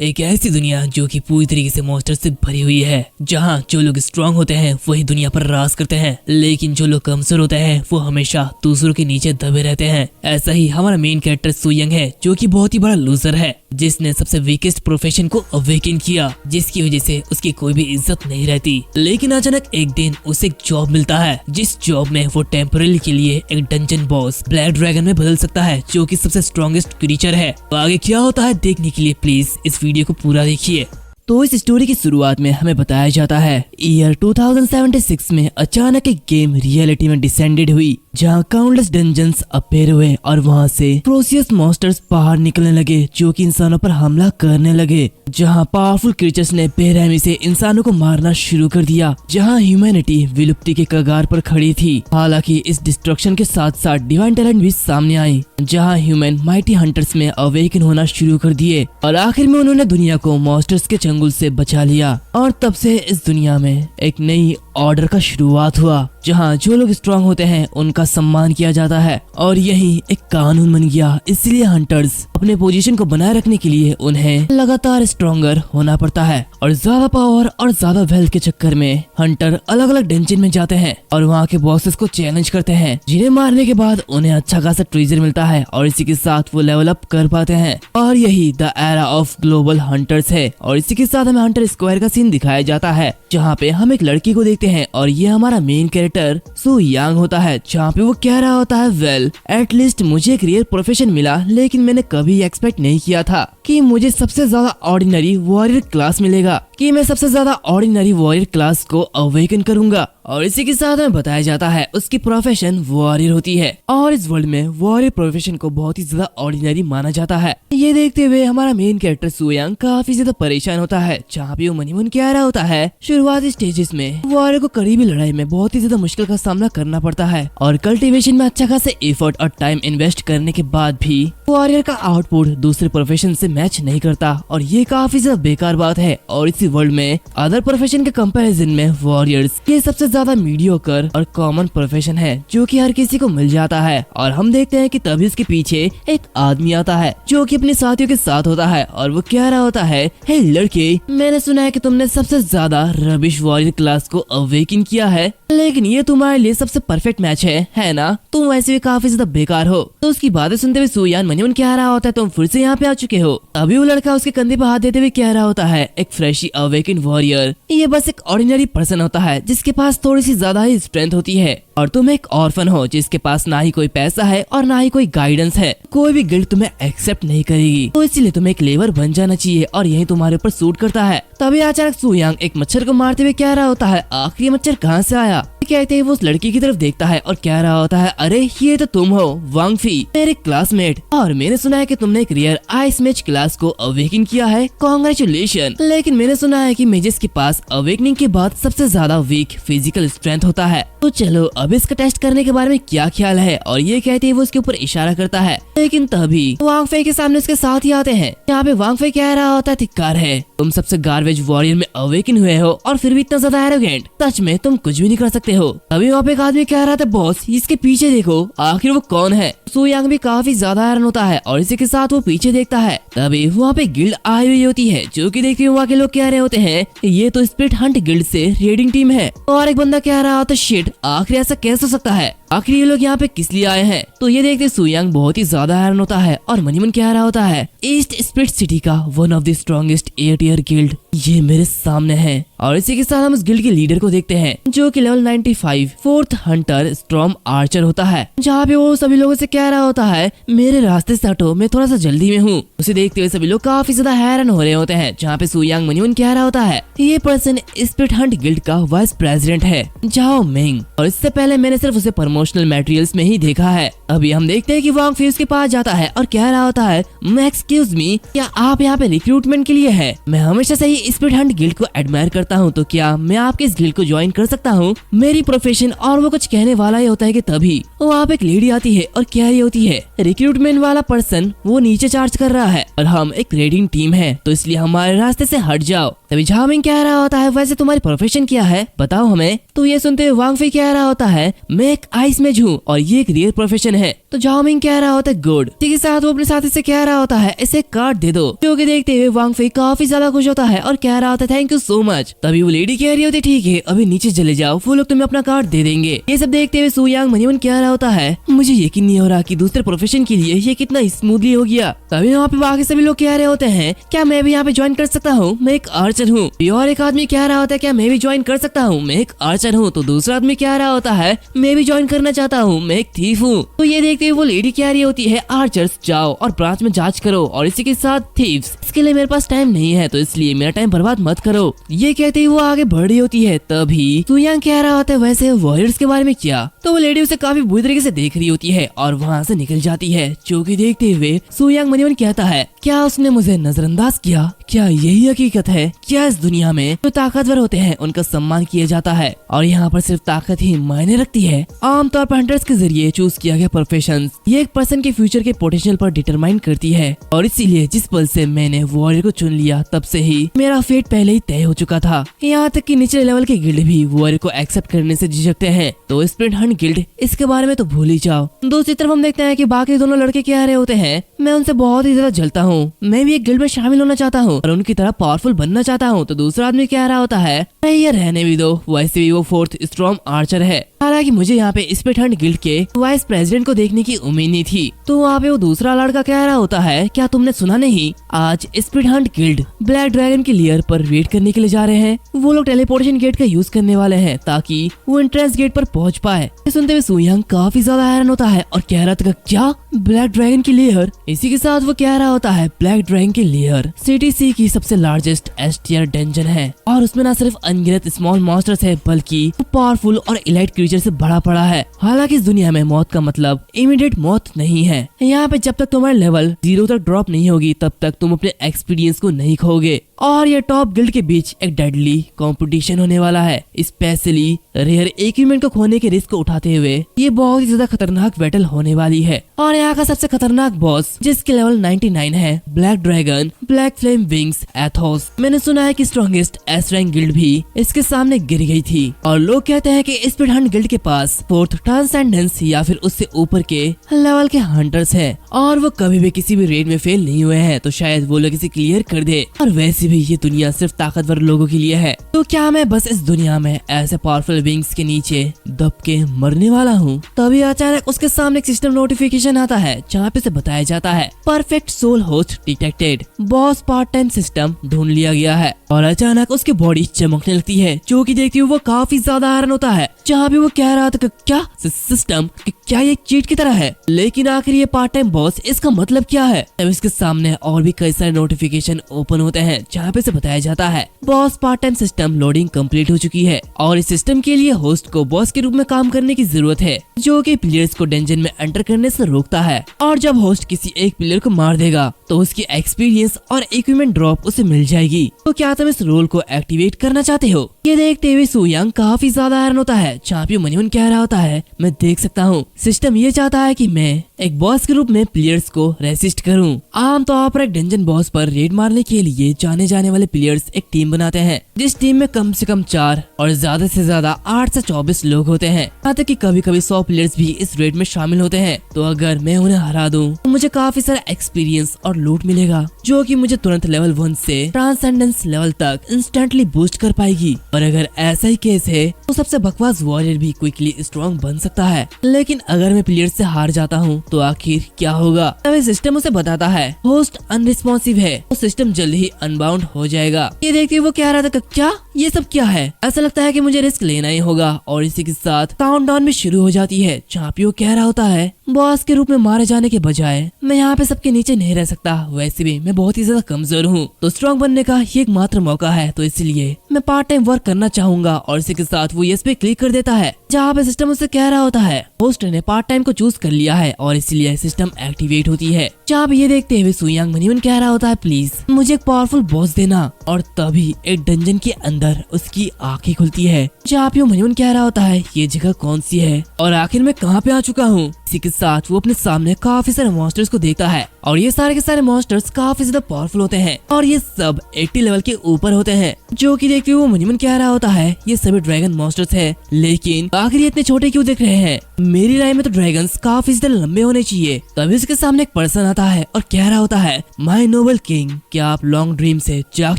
एक ऐसी दुनिया जो कि पूरी तरीके से मॉन्स्टर से भरी हुई है, जहाँ जो लोग स्ट्रांग होते हैं वही दुनिया पर राज करते हैं, लेकिन जो लोग कमजोर होते हैं वो हमेशा दूसरों के नीचे दबे रहते हैं। ऐसा ही हमारा मेन कैरेक्टर सू यंग है, जो कि बहुत ही बड़ा लूजर है, जिसने सबसे वीकेस्ट प्रोफेशन को अवेकन किया, जिसकी वजह से उसकी कोई भी इज्जत नहीं रहती। लेकिन अचानक एक दिन उसे एक जॉब मिलता है, जिस जॉब में वो टेम्पररी के लिए एक डंजन बॉस ब्लैक ड्रैगन में बदल सकता है, जो कि सबसे स्ट्रॉन्गेस्ट क्रीचर है। तो आगे क्या होता है देखने के लिए प्लीज इस वीडियो को पूरा देखिए। तो इस स्टोरी की शुरुआत में हमें बताया जाता है ईयर 2076 में अचानक एक गेम रियलिटी में डिसेंडेड हुई, जहाँ काउंटलेस डंजन्स अपीयर हुए और वहाँ से प्रोसियस मॉन्स्टर्स बाहर निकलने लगे, जो कि इंसानों पर हमला करने लगे। जहाँ पावरफुल क्रीचर्स ने बेरहमी से इंसानों को मारना शुरू कर दिया, जहाँ ह्यूमैनिटी विलुप्ति के कगार पर खड़ी थी। हालांकि इस डिस्ट्रक्शन के साथ साथ डिवाइन टैलेंट भी सामने आई, जहाँ ह्यूमन माइटी हंटर्स में अवेकन होना शुरू कर दिए और आखिर में उन्होंने दुनिया को मॉन्स्टर्स के चंगुल से बचा लिया। और तब से इस दुनिया में एक नई ऑर्डर का शुरुआत हुआ, जहाँ जो लोग स्ट्रांग होते हैं उनका सम्मान किया जाता है और यही एक कानून बन गया। इसलिए हंटर्स अपने पोजीशन को बनाए रखने के लिए उन्हें लगातार स्ट्रॉन्गर होना पड़ता है और ज्यादा पावर और ज्यादा वेल्थ के चक्कर में हंटर अलग अलग डंजन में जाते हैं और वहाँ के बॉसेस को चैलेंज करते हैं, जिन्हें मारने के बाद उन्हें अच्छा खासा ट्रेजर मिलता है और इसी के साथ वो लेवल अप कर पाते हैं। और यही the era of global hunters है। और इसी के साथ हमें हंटर स्क्वायर का सीन दिखाया जाता है, जहाँ पे हम एक लड़की को देखते हैं और ये हमारा मेन कैरेक्टर सू यंग होता है, जहाँ पे वो कह रहा होता है वेल एटलीस्ट मुझे एक रियल प्रोफेशन मिला, लेकिन मैंने कभी एक्सपेक्ट नहीं किया था कि मुझे सबसे ज्यादा ऑर्डिनरी वॉरियर क्लास मिलेगा, कि मैं सबसे ज्यादा ऑर्डिनरी वॉरियर क्लास को अवेकन करूंगा। और इसी के साथ हमें बताया जाता है उसकी प्रोफेशन वॉरियर होती है और इस वर्ल्ड में वॉरियर प्रोफेशन को बहुत ही ज्यादा ऑर्डिनरी माना जाता है। ये देखते हुए हमारा मेन कैरेक्टर सू यंग काफी ज्यादा परेशान होता है, जहाँ पे वो मनी मन कह रहा होता है शुरुआती स्टेजेस में वॉरियर को करीबी लड़ाई में बहुत ही ज्यादा मुश्किल का सामना करना पड़ता है और कल्टीवेशन में अच्छा खासा एफर्ट और टाइम इन्वेस्ट करने के बाद भी वॉरियर का आउटपुट दूसरे प्रोफेशन से मैच नहीं करता और ये काफी ज्यादा बेकार बात है। और इसी वर्ल्ड में अदर प्रोफेशन के कंपैरिजन में वॉरियर्स ये सबसे ज्यादा मीडियोकर और कॉमन प्रोफेशन है, जो कि हर किसी को मिल जाता है। और हम देखते हैं कि तभी उसके पीछे एक आदमी आता है, जो कि अपने साथियों के साथ होता है और वो कह रहा होता है हे लड़के, मैंने सुना है कि तुमने सबसे ज्यादा रबिश वॉरियर क्लास को अवेकन किया है, लेकिन ये तुम्हारे लिए सबसे परफेक्ट मैच है ना? तुम वैसे भी काफी ज्यादा बेकार हो। तो उसकी बातें सुनते हुए सू यंग मनी मन कह रहा होता है तुम फिर से यहाँ पे आ चुके हो। अभी वो लड़का उसके कंधे पर हाथ देते हुए कह रहा होता है एक फ्रेशी अवेकन वॉरियर ये बस एक ऑर्डिनरी पर्सन होता है, जिसके पास थोड़ी सी ज्यादा ही स्ट्रेंथ होती है, और तुम एक ऑर्फन हो जिसके पास ना ही कोई पैसा है और ना ही कोई गाइडेंस है। कोई भी गिल्ड तुम्हें एक्सेप्ट नहीं करेगी, तो इसलिए तुम्हें एक लेबर बन जाना चाहिए और यही तुम्हारे ऊपर सूट करता है। तभी अचानक सू यंग एक मच्छर को मारते हुए कह रहा होता है आखिर ये मच्छर कहाँ से आया? कहते ही वो उस लड़की की तरफ देखता है और कह रहा होता है अरे ये तो तुम हो वांग फी, मेरे क्लासमेट, और मैंने सुना है कि तुमने एक रेयर आइस मैच क्लास को अवेकन किया है, कांग्रेचुलेशन। लेकिन मैंने सुना है कि मेजेस के पास अवेकनिंग के बाद सबसे ज्यादा वीक फिजिकल स्ट्रेंथ होता है, तो चलो अब इसका टेस्ट करने के बारे में क्या ख्याल है? और ये कहते ही वो उसके ऊपर इशारा करता है। लेकिन तभी वांग फे के सामने उसके साथ ही आते हैं। यहाँ पे वांग फे कह रहा होता है धिक्कार है, तुम सबसे गार्बेज वॉरियर में अवेकन हुए हो और फिर भी इतना ज्यादा एरोगेंट, सच में तुम कुछ भी नहीं कर सकते हो। तभी वहाँ पे एक आदमी कह रहा था बॉस इसके पीछे देखो आखिर वो कौन है। सू यंग भी काफी ज्यादा हैरान होता है और इसी के साथ वो पीछे देखता है। तभी वहाँ पे गिल्ड आई हुई होती है, जो कि देखते हुए वहाँ के लोग कह रहे होते हैं ये तो स्पिरिट हंट गिल्ड से रेडिंग टीम है। और एक बंदा कह रहा होता शिट आखिर ऐसा कैसे हो सकता है, आखिर ये लोग यहाँ पे किस लिए आए हैं? तो ये देखते सू यंग बहुत ही ज्यादा हैरान होता है और मनी मन कह रहा होता है ईस्ट स्पिरिट सिटी का one of the strongest 8 year guild ये मेरे सामने है। और इसी के साथ हम उस गिल्ड के लीडर को देखते हैं, जो कि level 95 fourth Hunter storm Archer होता है, जहाँ पे वो सभी लोगों से कह रहा होता है मेरे रास्ते से हटो, मैं थोड़ा सा जल्दी में हूँ। उसे देखते हुए सभी लोग काफी ज्यादा हैरान हो रहे होते हैं, जहाँ पे सू यंग मनी मन कह रहा होता है ये पर्सन स्पिरिट हंट गिल्ड का वाइस प्रेसिडेंट है जाओ मिंग, और इससे पहले मैंने सिर्फ उसे प्रमोशनल मटेरियल्स में ही देखा है। अभी हम देखते हैं कि वांग फी उसके पास जाता है और कह रहा होता है एक्सक्यूज मी, क्या आप यहाँ पे रिक्रूटमेंट के लिए है? मैं हमेशा से ही स्पिरिट हंट गिल्ड को एडमायर करता हूँ, तो क्या मैं आपके इस गिल्ड को ज्वाइन कर सकता हूँ? मेरी प्रोफेशन और वो कुछ कहने वाला ही होता है कि तभी वहाँ पे एक लेडी आती है और कह रही होती है रिक्रूटमेंट वाला पर्सन वो नीचे चार्ज कर रहा है और हम एक रेडिंग टीम है, तो इसलिए हमारे रास्ते से हट जाओ। तभी झामिंग कह रहा होता है वैसे तुम्हारी प्रोफेशन क्या है, बताओ हमें। तो ये सुनते हुए वांग फी कह रहा होता है मैं एक आइस मेज हूँ और ये एक रियल प्रोफेशन है। तो झामिंग कह रहा होता है गुड। ठीक है, साथ वो अपने साथी से कह रहा होता है इसे कार्ड दे दो, जो कि देखते हुए वांग फी काफी ज्यादा खुश होता है और कह रहा होता है थैंक यू सो मच। तभी वो लेडी कह रही होती ठीक है अभी नीचे चले जाओ, वो लोग तुम्हें अपना कार्ड दे देंगे। ये सब देखते हुए सुयांग मनीमन कह रहा होता है मुझे यकीन नहीं हो रहा कि दूसरे प्रोफेशन के लिए ये कितना स्मूथली हो गया। तभी वहाँ पे बाकी सभी लोग कह रहे होते हैं क्या मैं भी यहाँ पे ज्वाइन कर सकता हूँ, मैं एक आर्चर हूँ। और एक आदमी कह रहा होता है क्या मैं भी ज्वाइन कर सकता हूँ, मैं एक आर्चर हूँ। तो दूसरा आदमी कह रहा होता है मैं भी ज्वाइन करना चाहता हूँ, मैं एक थीफ हूँ। तो ये देखते हुए वो लेडी कह रही होती है आर्चर्स जाओ और ब्रांच में जांच करो और इसी के साथ थीव्स, इसके लिए मेरे पास टाइम नहीं है तो इसलिए मेरा टाइम बर्बाद मत करो। ये कहते ही वो आगे बढ़ रही होती है। तभी सुयांग कह रहा होता है वैसे वॉरियर्स के बारे में क्या। तो वो लेडी उसे काफी बुरी तरीके से देख रही होती है और वहाँ से निकल जाती है। जो कि देखते हुए सुयांग मनीमन कहता है क्या उसने मुझे नजरअंदाज किया, क्या यही हकीकत है, क्या इस दुनिया में जो ताकतवर होते हैं उनका सम्मान किया जाता है और यहाँ पर सिर्फ ताकत ही मायने रखती है। आमतौर पर हंटर्स के जरिए चूज किया गया प्रोफेशन ये एक पर्सन के फ्यूचर के पोटेंशियल पर डिटरमाइन करती है और इसीलिए जिस पल से मैंने वॉरियर को चुन लिया तब से ही मेरा फेट पहले ही तय हो चुका था। यहाँ तक कि निचले लेवल के गिल्ड भी वॉरियर को एक्सेप्ट करने से झिझकते हैं। तो स्प्लिट हंट गिल्ड इसके बारे में तो भूल ही जाओ। दूसरी तरफ हम देखते हैं कि बाकी दोनों लड़के कह रहे होते हैं मैं उनसे बहुत ही ज्यादा जलता हूँ, मैं भी एक गिल्ड में शामिल होना चाहता हूँ और उनकी तरह पावरफुल बनना चाहता हूँ। तो दूसरा आदमी कह रहा होता है नहीं ये रहने भी दो, वैसे भी वो फोर्थ स्ट्रॉन्ग आर्चर है। हालांकि मुझे यहाँ पे स्प्लिट हंट गिल्ड के वाइस प्रेसिडेंट को देखने की उम्मीद नहीं थी। तो वहाँ पे वो दूसरा लड़का कह रहा होता है क्या तुमने सुना नहीं, आज split Hunt guild black dragon की लेयर पर रेड करने के लिए जा रहे हैं। वो लोग टेलीपोर्टेशन गेट का यूज करने वाले हैं ताकि वो एंट्रेंस गेट पर पहुँच पाए। सुनते हुए सुयांग काफी ज्यादा हैरान होता है और कह रहा था क्या ब्लैक ड्रैगन की लेयर। इसी के साथ वो कह रहा होता है ब्लैक ड्रैगन की लेयर सिटी सी की सबसे लार्जेस्ट एस टियर डंजन है और उसमें न सिर्फ अनगिनत स्मॉल मॉन्स्टर्स है बल्कि पावरफुल और इलाइट क्रीचर से भरा पड़ा है। हालांकि इस दुनिया में मौत का मतलब इमीडिएट मौत नहीं है। यहाँ पे जब तक तुम्हारा लेवल 0 तक ड्रॉप नहीं होगी तब तक तुम अपने एक्सपीरियंस को नहीं खोगे और ये टॉप गिल्ड के बीच एक डेडली कंपटीशन होने वाला है। स्पेशली रेयर इक्विपमेंट को खोने के रिस्क को उठाते हुए ये बहुत ही ज्यादा खतरनाक बैटल होने वाली है। और यहाँ का सबसे खतरनाक बॉस जिसके लेवल 99 है black dragon black flame wings Athos. मैंने सुना है कि स्ट्रॉन्गेस्ट एस रैंक गिल्ड भी इसके सामने गिर गई थी और लोग कहते हैं कि स्पिरिट हंट गिल्ड के पास फोर्थ ट्रांसेंडेंस या फिर उससे ऊपर के लेवल के हंटर्स हैं और वो कभी भी किसी भी रेड में फेल नहीं हुए हैं। तो शायद वो लोग इसे क्लियर कर दे। और वैसे भी ये दुनिया सिर्फ ताकतवर लोगों के लिए है। तो क्या मैं बस इस दुनिया में ऐसे पावरफुल विंग्स के नीचे दब के मरने वाला हूँ। तभी अचानक उसके सामने एक सिस्टम नोटिफिकेशन आता है जहाँ पे से बताया जाता है perfect soul host detected, boss part time system ढूंढ लिया गया है। और अचानक उसकी बॉडी चमकने लगती है जो कि देखती हुई वो काफी ज्यादा हैरान होता है। जहाँ भी वो कह रहा था कि क्या सिस्टम क्या ये चीट की तरह है, लेकिन आखिर ये पार्ट टाइम बॉस इसका मतलब क्या है। तब इसके सामने और भी कई सारे नोटिफिकेशन ओपन होते हैं जहाँ पे से बताया जाता है boss part time system loading complete हो चुकी है और इस सिस्टम के लिए होस्ट को बॉस के रूप में काम करने की जरूरत है जो कि प्लेयर्स को डंजन में एंटर करने से रोकता है। और जब होस्ट किसी एक प्लेयर को मार देगा तो उसकी एक्सपीरियंस और इक्विपमेंट ड्रॉप उसे मिल जाएगी। तो क्या तुम इस रोल को एक्टिवेट करना चाहते हो। ये देखते हुए सुयांग काफी ज्यादा हैरान होता है। चैंपियन मनीमन कह रहा होता है मैं देख सकता हूँ सिस्टम ये चाहता है कि मैं एक बॉस के रूप में प्लेयर्स को रेसिस्ट करूं। आमतौर पर एक डंजन बॉस पर रेड मारने के लिए जाने वाले प्लेयर्स एक टीम बनाते हैं जिस टीम में कम से कम 4 और ज्यादा से ज्यादा 8 से 24 लोग होते हैं। यहाँ तक कि कभी कभी 100 प्लेयर्स भी इस रेड में शामिल होते हैं। तो अगर मैं उन्हें हरा दूं तो मुझे काफी सारा एक्सपीरियंस और लूट मिलेगा जो कि मुझे तुरंत लेवल 1 से ट्रांसेंडेंस लेवल तक इंस्टेंटली बूस्ट कर पाएगी। और अगर ऐसा ही केस है तो सबसे बकवास वॉरियर भी क्विकली स्ट्रॉन्ग बन सकता है। लेकिन अगर मैं प्लेयर से हार जाता हूँ तो आखिर क्या होगा। तब सिस्टम उसे बताता है होस्ट अनरिस्पॉन्सिव है तो सिस्टम जल्द ही अनबाउंड हो जाएगा। ये देखते वो कह रहा था क्या ये सब क्या है, ऐसा लगता है कि मुझे रिस्क लेना ही होगा। और इसी के साथ काउंटडाउन भी शुरू हो जाती है। चैंपियन कह रहा होता है बॉस के रूप में मारे जाने के बजाय मैं यहाँ पे सबके नीचे नहीं रह सकता, वैसे भी मैं बहुत ही ज्यादा कमजोर हूँ तो स्ट्रॉन्ग बनने का ये एकमात्र मौका है। तो इसलिए मैं पार्ट टाइम वर्क करना चाहूंगा। और इसी के साथ वो यस पे क्लिक कर देता है जहाँ पे सिस्टम उसे कह रहा होता है होस्ट ने पार्ट टाइम को चूज कर लिया है और इसलिए सिस्टम एक्टिवेट होती है। जहाँ पे ये देखते हुए सुयांग मनीमन कह रहा होता है प्लीज मुझे एक पावरफुल बॉस देना। और तभी एक डंजन के अंदर उसकी आंखें खुलती है। जहाँ पे मनीमन कह रहा होता है ये जगह कौन सी है और आखिर मैं कहाँ पे आ चुका हूँ। इसी के साथ वो अपने सामने काफी सारे मॉन्स्टर्स को देखता है और ये सारे के सारे मॉन्स्टर्स काफी ज्यादा पावरफुल होते हैं और ये सब 80 लेवल के ऊपर होते हैं। जो कि देखते हुए वो मन ही मन कह रहा होता है ये सभी ड्रैगन मॉन्स्टर्स हैं, लेकिन आखिर ये इतने छोटे क्यों दिख रहे हैं? मेरी राय में तो ड्रैगन्स काफी ज्यादा लंबे होने चाहिए। तभी उसके सामने एक पर्सन आता है और कह रहा होता है माय नोबल किंग, क्या आप लॉन्ग ड्रीम से जाग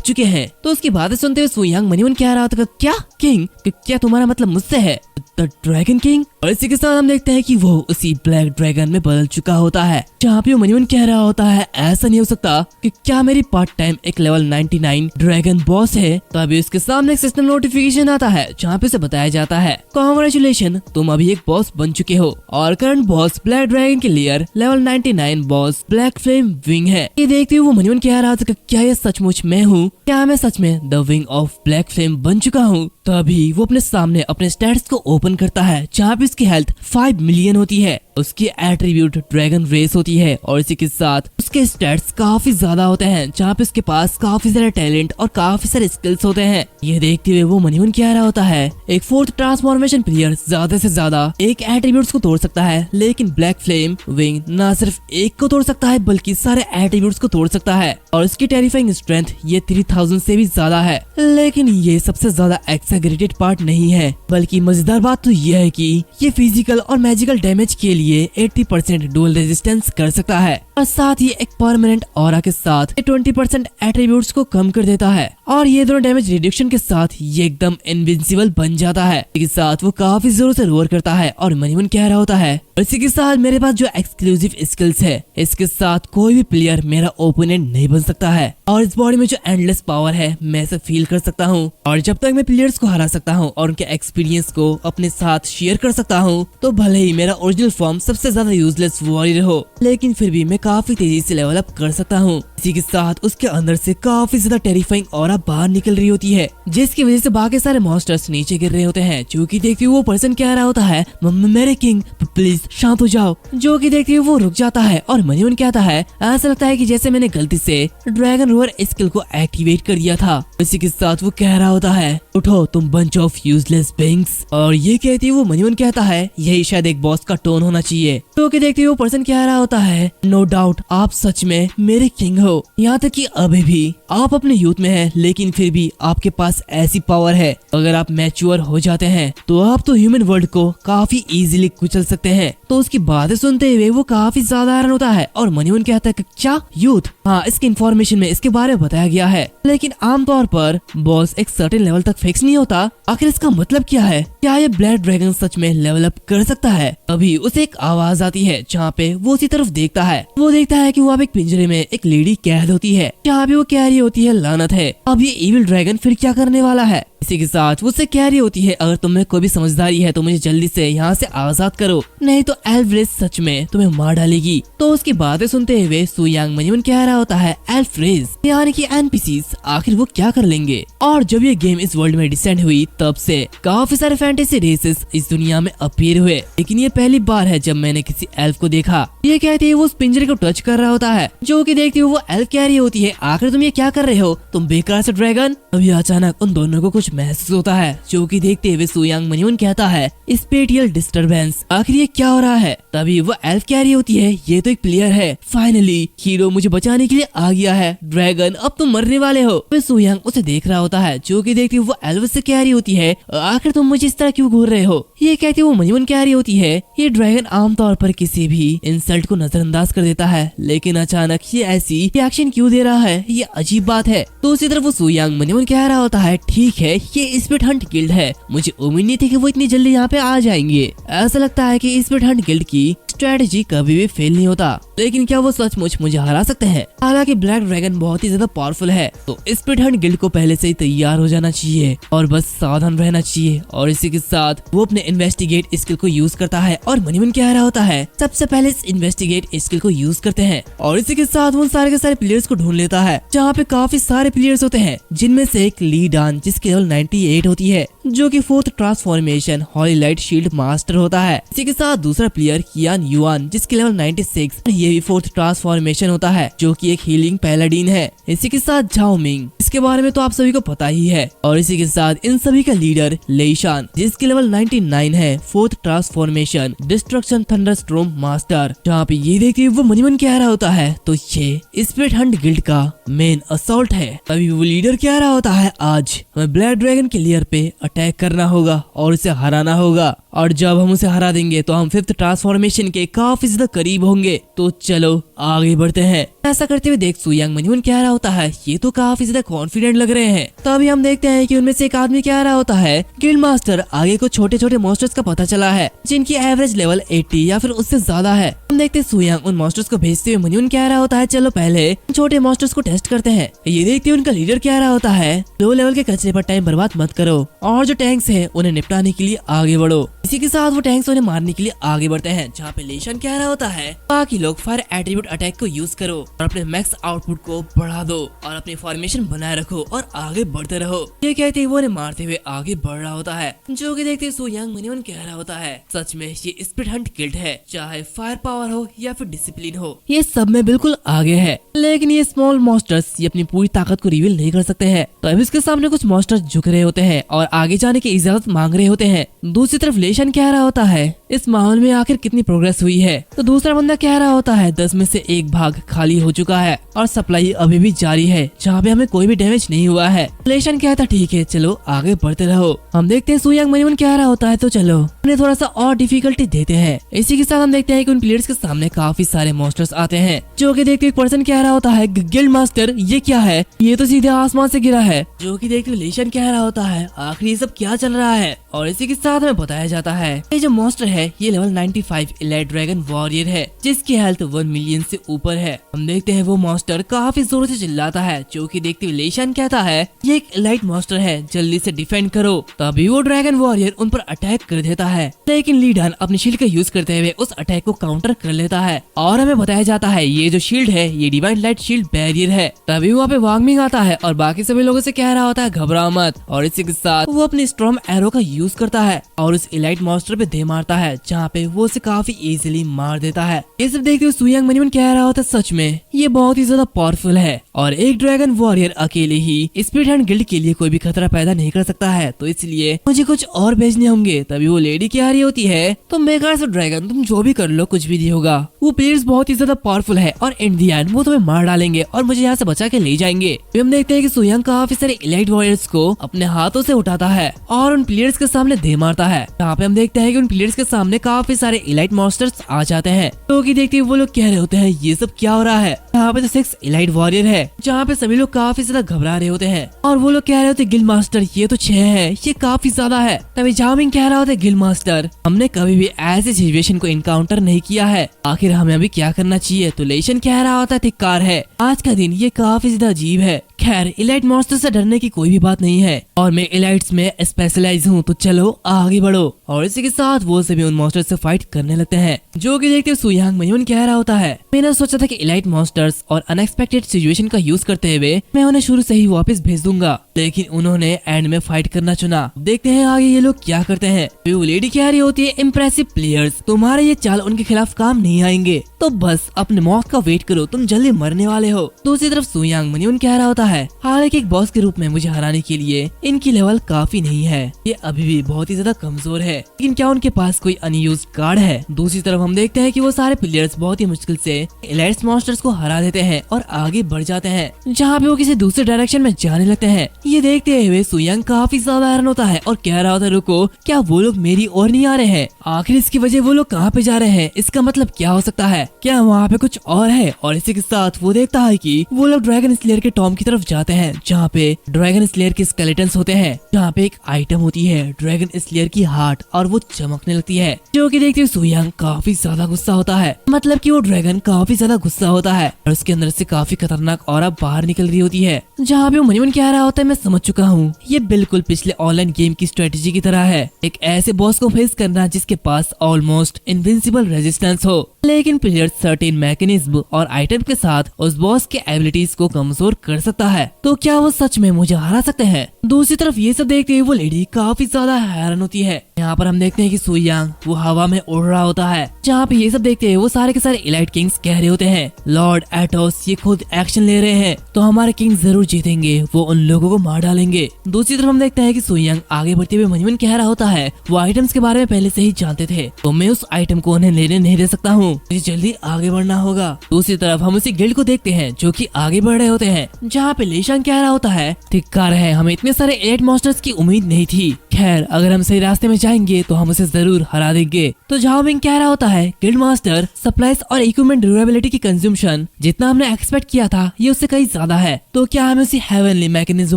चुके हैं? तो उसकी बातें सुनते हुए सु यांग मन ही मन कह रहा होता क्या किंग, क्या तुम्हारा मतलब मुझसे है? The dragon king. और इसी के साथ हम देखते हैं कि वो उसी ब्लैक ड्रैगन में बदल चुका होता है, जहाँ पे वो मन ही मन कह रहा होता है ऐसा नहीं हो सकता कि क्या मेरी पार्ट टाइम एक लेवल 99 ड्रैगन बॉस है। तभी उसके सामने एक सिस्टम नोटिफिकेशन आता है जहाँ पे उसे बताया जाता है कांग्रेचुलेशन, तुम अभी एक बॉस बन चुके हो और करंट बॉस ब्लैक ड्रैगन के layer level 99 boss black flame wing है। ये देखते हुए वो मन ही मन कह रहा था क्या ये सचमुच मैं हूँ? क्या मैं सच में the wing of black flame बन चुका हूँ? तभी वो अपने सामने अपने स्टैट्स को ओपन करता है जहाँ पे उसकी हेल्थ 5 मिलियन होती है, उसकी एट्रीब्यूट ड्रैगन रेस होती है और इसी के साथ उसके स्टैट्स काफी ज्यादा होते हैं जहाँ पे उसके पास काफी सारे टैलेंट और काफी सारे स्किल्स होते हैं। ये देखते हुए वो मन ही मन कह रहा होता है एक 4th ट्रांसफॉर्मेशन प्लेयर ज्यादा से ज्यादा एक एट्रीब्यूट्स को तोड़ सकता है, लेकिन ब्लैक फ्लेम विंग ना सिर्फ एक को तोड़ सकता है बल्कि सारे एट्रीब्यूट्स को तोड़ सकता है और उसकी टेरिफाइंग स्ट्रेंथ ये 3000 से भी ज्यादा है। लेकिन ये सबसे ज्यादा एक्सैगरेटेड पार्ट नहीं है, बल्कि मजेदार बात तो यह है कि ये फिजिकल और मैजिकल डैमेज के लिए 80% डुअल रेजिस्टेंस कर सकता है और साथ ही एक परमानेंट ऑरा के साथ 20% एट्रीब्यूट्स को कम कर देता है और ये दोनों डैमेज रिडक्शन के साथ ये एकदम इनविंसिबल बन जाता है। इसके साथ वो काफी जोरों से रोर करता है और मन ही मन कह रहा होता है और इसी के साथ मेरे पास जो एक्सक्लूसिव स्किल्स है इसके साथ कोई भी प्लेयर मेरा ओपोनेंट नहीं बन सकता है और इस बॉडी में जो एंडलेस पावर है मैं इसे फील कर सकता हूँ और जब तक मैं प्लेयर्स को हरा सकता हूँ और उनके एक्सपीरियंस को अपने साथ शेयर कर सकता हूँ तो भले ही मेरा ओरिजिनल फॉर्म सबसे ज्यादा यूजलेस वॉरियर हो, लेकिन फिर भी मैं काफी तेजी से लेवल अप कर सकता हूँ। इसी के साथ उसके अंदर से काफी ज्यादा टेरिफाइंग ऑरा बाहर निकल रही होती है जिसकी वजह से बाकी सारे मॉन्स्टर्स नीचे गिर रहे होते हैं। जो कि देखते हुए वो पर्सन कह रहा होता है मेरे किंग प्लीज शांत हो जाओ। जो कि देखते हुए वो रुक जाता है और मन ही मन कहता है ऐसा लगता है कि जैसे मैंने गलती से ड्रैगन रोअर स्किल को एक्टिवेट कर दिया था। इसी के साथ वो कह रहा होता है उठो तुम बंच ऑफ यूजलेस बिंग्स। और ये कहते हुए वो मन ही मन कहता है यही शायद एक बॉस का टोन होना चाहिए। तो कि देखते हुए वो पर्सन कह रहा होता है नो डाउट आप सच में मेरे किंग हो, यहाँ तक कि अभी भी आप अपने यूथ में हैं, लेकिन फिर भी आपके पास ऐसी पावर है अगर आप मैच्योर हो जाते हैं तो आप तो ह्यूमन वर्ल्ड को काफी इजीली कुचल सकते हैं। तो उसकी बातें सुनते हुए वो काफी ज्यादा हैरान होता है और मन ही मन कहता है कि क्या यूथ? हाँ, इसकी इन्फॉर्मेशन में इसके बारे में बताया गया है, लेकिन आमतौर पर बॉस एक सर्टेन लेवल तक फिक्स नहीं होता। आखिर इसका मतलब क्या है? क्या ये ब्लैक ड्रैगन सच में लेवल अप कर सकता है? अभी उसे एक आवाज आती है जहाँ पे वो उसी तरफ देखता है। वो देखता है कि वहाँ पे एक पिंजरे में एक लेडी कैद होती है जहाँ पे वो कह रही होती है लानत है, अब ये इविल ड्रैगन फिर क्या करने वाला है? इसी के साथ वो उससे कह रही होती है अगर तुम्हें कोई भी समझदारी है तो मुझे जल्दी से यहाँ से आजाद करो, नहीं तो एल्फ्रेज सच में तुम्हें मार डालेगी। तो उसकी बातें सुनते हुए सु यांग मन ही मन कह रहा होता है एल्फ्रेज यानी कि एनपीसीज आखिर वो क्या कर लेंगे? और जब ये गेम इस वर्ल्ड में डिसेंड हुई तब से काफी सारे फैंटेसी रेसेस इस दुनिया में अपीयर हुए, लेकिन ये पहली बार है जब मैंने किसी एल्फ को देखा। ये कहते ही वो उस पिंजरे को टच कर रहा होता है। जो कि देखती हुई वो एल्फ कह रही होती है आखिर तुम ये क्या कर रहे हो, तुम बेकार से ड्रैगन। अभी अचानक उन दोनों को कुछ महसूस होता है। जो कि देखते हुए सु यांग मन ही मन कहता है स्पेटियल डिस्टरबेंस, आखिर ये क्या हो रहा है? तभी वो एल्फ कह रही होती है ये तो एक प्लेयर है, फाइनली हीरो मुझे बचाने के लिए आ गया है, ड्रैगन अब तुम मरने वाले हो। फिर सु यांग उसे देख रहा होता है। जो कि देखती हुई वो एल्फ से कह रही होती है आखिर तुम मुझे इस तरह क्यों घूर रहे हो? ये कहती हुई वो मन ही मन कह रही होती है ये ड्रैगन आमतौर पर किसी भी इंसल्ट को नजरअंदाज कर देता है, लेकिन अचानक ये ऐसी रिएक्शन क्यों दे रहा है, ये अजीब बात है। तो उसी तरफ वो सु यांग मन ही मन कह रहा होता है ठीक है ये स्पिट हंट गिल्ड है, मुझे उम्मीद नहीं थी कि वो इतनी जल्दी यहाँ पे आ जाएंगे। ऐसा लगता है कि स्पिट हंट गिल्ड की स्ट्रेटेजी कभी भी फेल नहीं होता, लेकिन क्या वो सचमुच मुझे हरा सकते हैं? हालांकि ब्लैक ड्रैगन बहुत ही ज्यादा पावरफुल है, तो स्पिट हंट गिल्ड को पहले से ही तैयार हो जाना चाहिए और बस सावधान रहना चाहिए। और इसी के साथ वो अपने इन्वेस्टिगेट स्किल को यूज करता है और मन ही मन कह रहा होता है सबसे पहले इस इन्वेस्टिगेट स्किल को यूज करते हैं। और इसी के साथ वो सारे के सारे प्लेयर्स को ढूंढ लेता है जहाँ पे काफी सारे प्लेयर्स होते हैं, जिनमें से एक ली डान जिसकी लेवल 98 होती है, जो कि 4th ट्रांसफॉर्मेशन हॉली लाइट शील्ड मास्टर होता है। इसी के साथ दूसरा प्लेयर कियान युआन जिसकी लेवल 96। ये भी 4th ट्रांसफॉर्मेशन होता है जो कि एक हीलिंग पैलाडीन है। इसी के साथ झाओ मिंग, इसके बारे में तो आप सभी को पता ही है। और इसी के साथ इन सभी का लीडर लेईशान जिसकी लेवल 99 है, 4th transformation destruction thunderstorm master. जहाँ पे ये देखते वो मन कह रहा होता है तो ये स्पिरिट हंट गिल्ड का मेन असॉल्ट है। तभी वो लीडर कह रहा होता है आज हमें ब्लैक ड्रैगन के लेयर पे अटैक करना होगा और उसे हराना होगा, और जब हम उसे हरा देंगे तो हम 5th ट्रांसफॉर्मेशन के काफी ज्यादा करीब होंगे। तो चलो आगे बढ़ते हैं। ऐसा करते हुए देख सुयांग मनीवन कह रहा होता है ये तो काफी ज्यादा कॉन्फिडेंट लग रहे हैं। तभी हम देखते हैं कि उनमें से एक आदमी कह रहा होता है गिल्ड मास्टर आगे कुछ छोटे छोटे मॉन्स्टर्स का पता चला है जिनकी एवरेज लेवल 80 या फिर उससे ज्यादा है। हम देखते हैं सुयांग उन मॉन्स्टर्स को भेजते हुए मनीवन कह रहा होता है चलो पहले छोटे मॉन्स्टर्स को टेस्ट करते हैं। ये देखते हुए उनका लीडर कह रहा होता है लो लेवल के कचरे पर टाइम बर्बाद मत करो और जो टैंक्स है उन्हें निपटाने के लिए आगे बढ़ो। इसी के साथ वो टैंक्स उन्हें मारने के लिए आगे बढ़ते हैं। जहाँ पे लेशन कह रहा होता है बाकी लोग फायर एट्रीब्यूट अटैक को यूज करो और अपने मैक्स आउटपुट को बढ़ा दो और अपनी फॉर्मेशन बनाए रखो और आगे बढ़ते रहो। ये कहते ही वो उन्हें मारते हुए आगे बढ़ रहा होता है। जो कि देखते सुयांग मनीवन कह रहा होता है सच में ये स्पिरिट हंट गिल्ड है, चाहे फायर पावर हो या फिर डिसिप्लिन हो, ये सब में बिल्कुल आगे है। लेकिन ये स्मॉल मॉन्स्टर्स ये अपनी पूरी ताकत को रिवील नहीं कर सकते हैं। तो अब इसके सामने कुछ मॉन्स्टर्स झुक रहे होते हैं और आगे जाने की इजाजत मांग रहे होते हैं। दूसरी तरफ लेशन कह रहा होता है इस माहौल में आखिर कितनी प्रोग्रेस हुई है। तो दूसरा बंदा कह रहा होता है 10 में से 1 भाग खाली हो चुका है और सप्लाई अभी भी जारी है जहाँ पे हमें कोई भी डैमेज नहीं हुआ है। लेशन कहता ठीक है चलो आगे बढ़ते रहो। हम देखते हैं सुयांग मनीवन कह रहा होता है तो चलो उन्हें थोड़ा सा और डिफिकल्टी देते हैं। इसी के साथ हम देखते हैं कि उन प्लेयर्स के सामने काफी सारे मॉन्स्टर्स आते हैं। जो कि देखते एक पर्सन कह रहा होता है गिल्ड मास्टर ये क्या है, ये तो सीधे आसमान से गिरा है। जो कि देखते लेशन कह रहा होता है आखिर ये सब क्या चल रहा है। और इसी के साथ हमें बताया जाता है ये जो मॉन्स्टर है ये लेवल 95 इलाइट ड्रैगन वॉरियर है जिसकी हेल्थ 1 मिलियन से ऊपर है। हम देखते हैं वो मॉन्स्टर काफी जोर से चिल्लाता है। जो कि देखते हुए लेशन कहता है ये एक इलाइट मॉन्स्टर है जल्दी से डिफेंड करो। तभी वो ड्रैगन वॉरियर उन पर अटैक कर देता है लेकिन लीडन अपनी शील्ड का यूज करते हुए उस अटैक को काउंटर कर लेता है। और हमें बताया जाता है ये जो शील्ड है ये डिवाइन लाइट शील्ड बैरियर है। तभी वहाँ पे वांगमिंग आता है और बाकी सभी लोगों से कह रहा होता है घबराओ मत। और इसी के साथ वो अपनी स्ट्रॉन्ग एरो का यूज करता है और उस इलाइट मॉन्स्टर पे दे मारता है जहाँ पे वो उसे काफी इजीली मार देता है। ये सब देखते हुए सुयांग मनीवन कह रहा होता है सच में ये बहुत ही ज्यादा पावरफुल है और एक ड्रैगन वॉरियर अकेले ही स्पिरिट हंट गिल्ड के लिए कोई भी खतरा पैदा नहीं कर सकता है। तो इसलिए मुझे कुछ और भेजने होंगे। तभी वो लेडी कह रही होती है तो मेगा से ड्रैगन तुम जो भी कर लो कुछ भी नहीं होगा। वो प्लेयर्स बहुत ही ज्यादा पावरफुल है और इन दी एंड वो तुम्हें मार डालेंगे और मुझे यहाँ से बचा के ले जाएंगे। हम देखते हैं कि सुयांग काफी सारे इलाइट वॉरियर्स को अपने हाथों से उठाता है और उन प्लेयर्स के सामने दे मारता है। यहाँ पे हम देखते हैं कि उन प्लेयर्स के सामने काफी सारे इलाइट मॉन्स्टर्स आ जाते हैं। तो कि देखते वो लोग कह रहे होते हैं ये सब क्या हो रहा है। यहाँ पे तो 6 इलाइट वॉरियर है जहाँ पे सभी लोग काफी ज्यादा घबरा रहे होते हैं और वो लोग कह रहे होते गिल्ड मास्टर ये तो 6 है, ये काफी ज्यादा है। तभी झाओमिंग कह रहा होता है गिल्ड मास्टर हमने कभी भी ऐसी सिचुएशन को इनकाउंटर नहीं किया है, आखिर हमें अभी क्या करना चाहिए। तो लेशन कह रहा होता है धिक्कार है, आज का दिन ये काफी ज्यादा अजीब है। खैर इलाइट मॉन्स्टर से डरने की कोई भी बात नहीं है और मैं इलाइट्स में स्पेशलाइज हूँ, तो चलो आगे बढ़ो। और इसी के साथ वो सभी उन मॉन्स्टर से फाइट करने लगते हैं। जो कि देखते सुयांग मनीवन कह रहा होता है मैंने सोचा था कि इलाइट मॉन्स्टर्स और अनएक्सपेक्टेड सिचुएशन का यूज करते हुए मैं उन्हें शुरू से ही वापस भेज दूंगा, लेकिन उन्होंने एंड में फाइट करना चुना। देखते हैं आगे ये लोग क्या करते हैं। वो लेडी कह रही होती है इम्प्रेसिव प्लेयर्स तुम्हारे ये चाल उनके खिलाफ काम नहीं आएंगे, तो बस अपने मौत का वेट करो, तुम जल्दी मरने वाले हो। दूसरी तरफ सुयांग मनीवन कह रहा होता है हालांकि एक बॉस के रूप में मुझे हराने के लिए इनकी लेवल काफी नहीं है, ये अभी भी बहुत ही ज्यादा कमजोर है, लेकिन क्या उनके पास कोई अनयूज्ड कार्ड है। दूसरी तरफ हम देखते हैं कि वो सारे प्लेयर्स बहुत ही मुश्किल से इलाइट मॉन्स्टर्स को हरा देते हैं और आगे बढ़ जाते हैं, जहाँ पे वो किसी दूसरे डायरेक्शन में जाने लगते हैं। ये देखते हुए सुयांग काफी ज्यादा हैरान होता है और कह रहा होता है रुको, क्या वो लोग मेरी ओर नहीं आ रहे हैं, आखिर इसकी वजह वो लोग कहाँ पे जा रहे हैं, इसका मतलब क्या हो सकता है, क्या वहाँ पे कुछ और है। और इसी के साथ वो देखता है कि वो लोग ड्रैगन स्लेयर के टॉम की तरफ जाते हैं जहाँ पे ड्रैगन स्लेयर के स्केलेटन्स होते हैं, जहाँ पे एक आइटम होती है ड्रैगन स्लेयर की हार्ट और वो चमकने लगती है। जो कि देखते हुए सुयांग काफी ज्यादा गुस्सा होता है, मतलब कि वो ड्रैगन काफी ज्यादा गुस्सा होता है और उसके अंदर से काफी खतरनाक ऑरा बाहर निकल रही होती है। जहाँ पे वो मनीवन कह रहा होता है मैं समझ चुका हूँ, ये बिल्कुल पिछले ऑनलाइन गेम की स्ट्रेटेजी की तरह है, एक ऐसे बॉस को फेस करना जिसके पास ऑलमोस्ट इनविंसिबल रेजिस्टेंस हो, लेकिन प्लेयर्स प्लेयर सर्टेन मैकेनिज्म और आइटम के साथ उस बॉस के एबिलिटीज को कमजोर कर सकता है। तो क्या वो सच में मुझे हरा सकते हैं? दूसरी तरफ ये सब देखते हुए वो लेडी काफी ज्यादा हैरान होती है। यहाँ पर हम देखते हैं कि सुयांग वो हवा में उड़ रहा होता है। जहाँ पे ये सब देखते हैं वो सारे के सारे इलाइट किंग्स कह रहे होते हैं, लॉर्ड एटोस ये खुद एक्शन ले रहे हैं तो हमारे किंग जरूर जीतेंगे, वो उन लोगों को मार डालेंगे। दूसरी तरफ हम देखते हैं कि सुयांग आगे बढ़ते हुए मनमन कह रहा होता है वो आइटम्स के बारे में पहले से ही जानते थे, तो मैं उस आइटम को उन्हें लेने नहीं दे सकता हूँ, मुझे जल्दी आगे बढ़ना होगा। दूसरी तरफ हम उसी गिल्ड को देखते हैं जो कि आगे बढ़ रहे होते हैं, जहाँ पे लेशांग कह रहा होता है धिक्कार है, हमें इतने सारे एलिट मॉन्स्टर्स की उम्मीद नहीं थी, खैर अगर हम सही रास्ते में जाएंगे तो हम उसे जरूर हरा देंगे। तो झाओ मिंग कह रहा होता है गिल्ड मास्टर सप्लाईज और इक्विपमेंट ड्यूरेबिलिटी की कंज्यूमशन जितना हमने एक्सपेक्ट किया था ये उससे कहीं ज्यादा है, तो क्या हमें उसी हेवनली मैकेनिज्म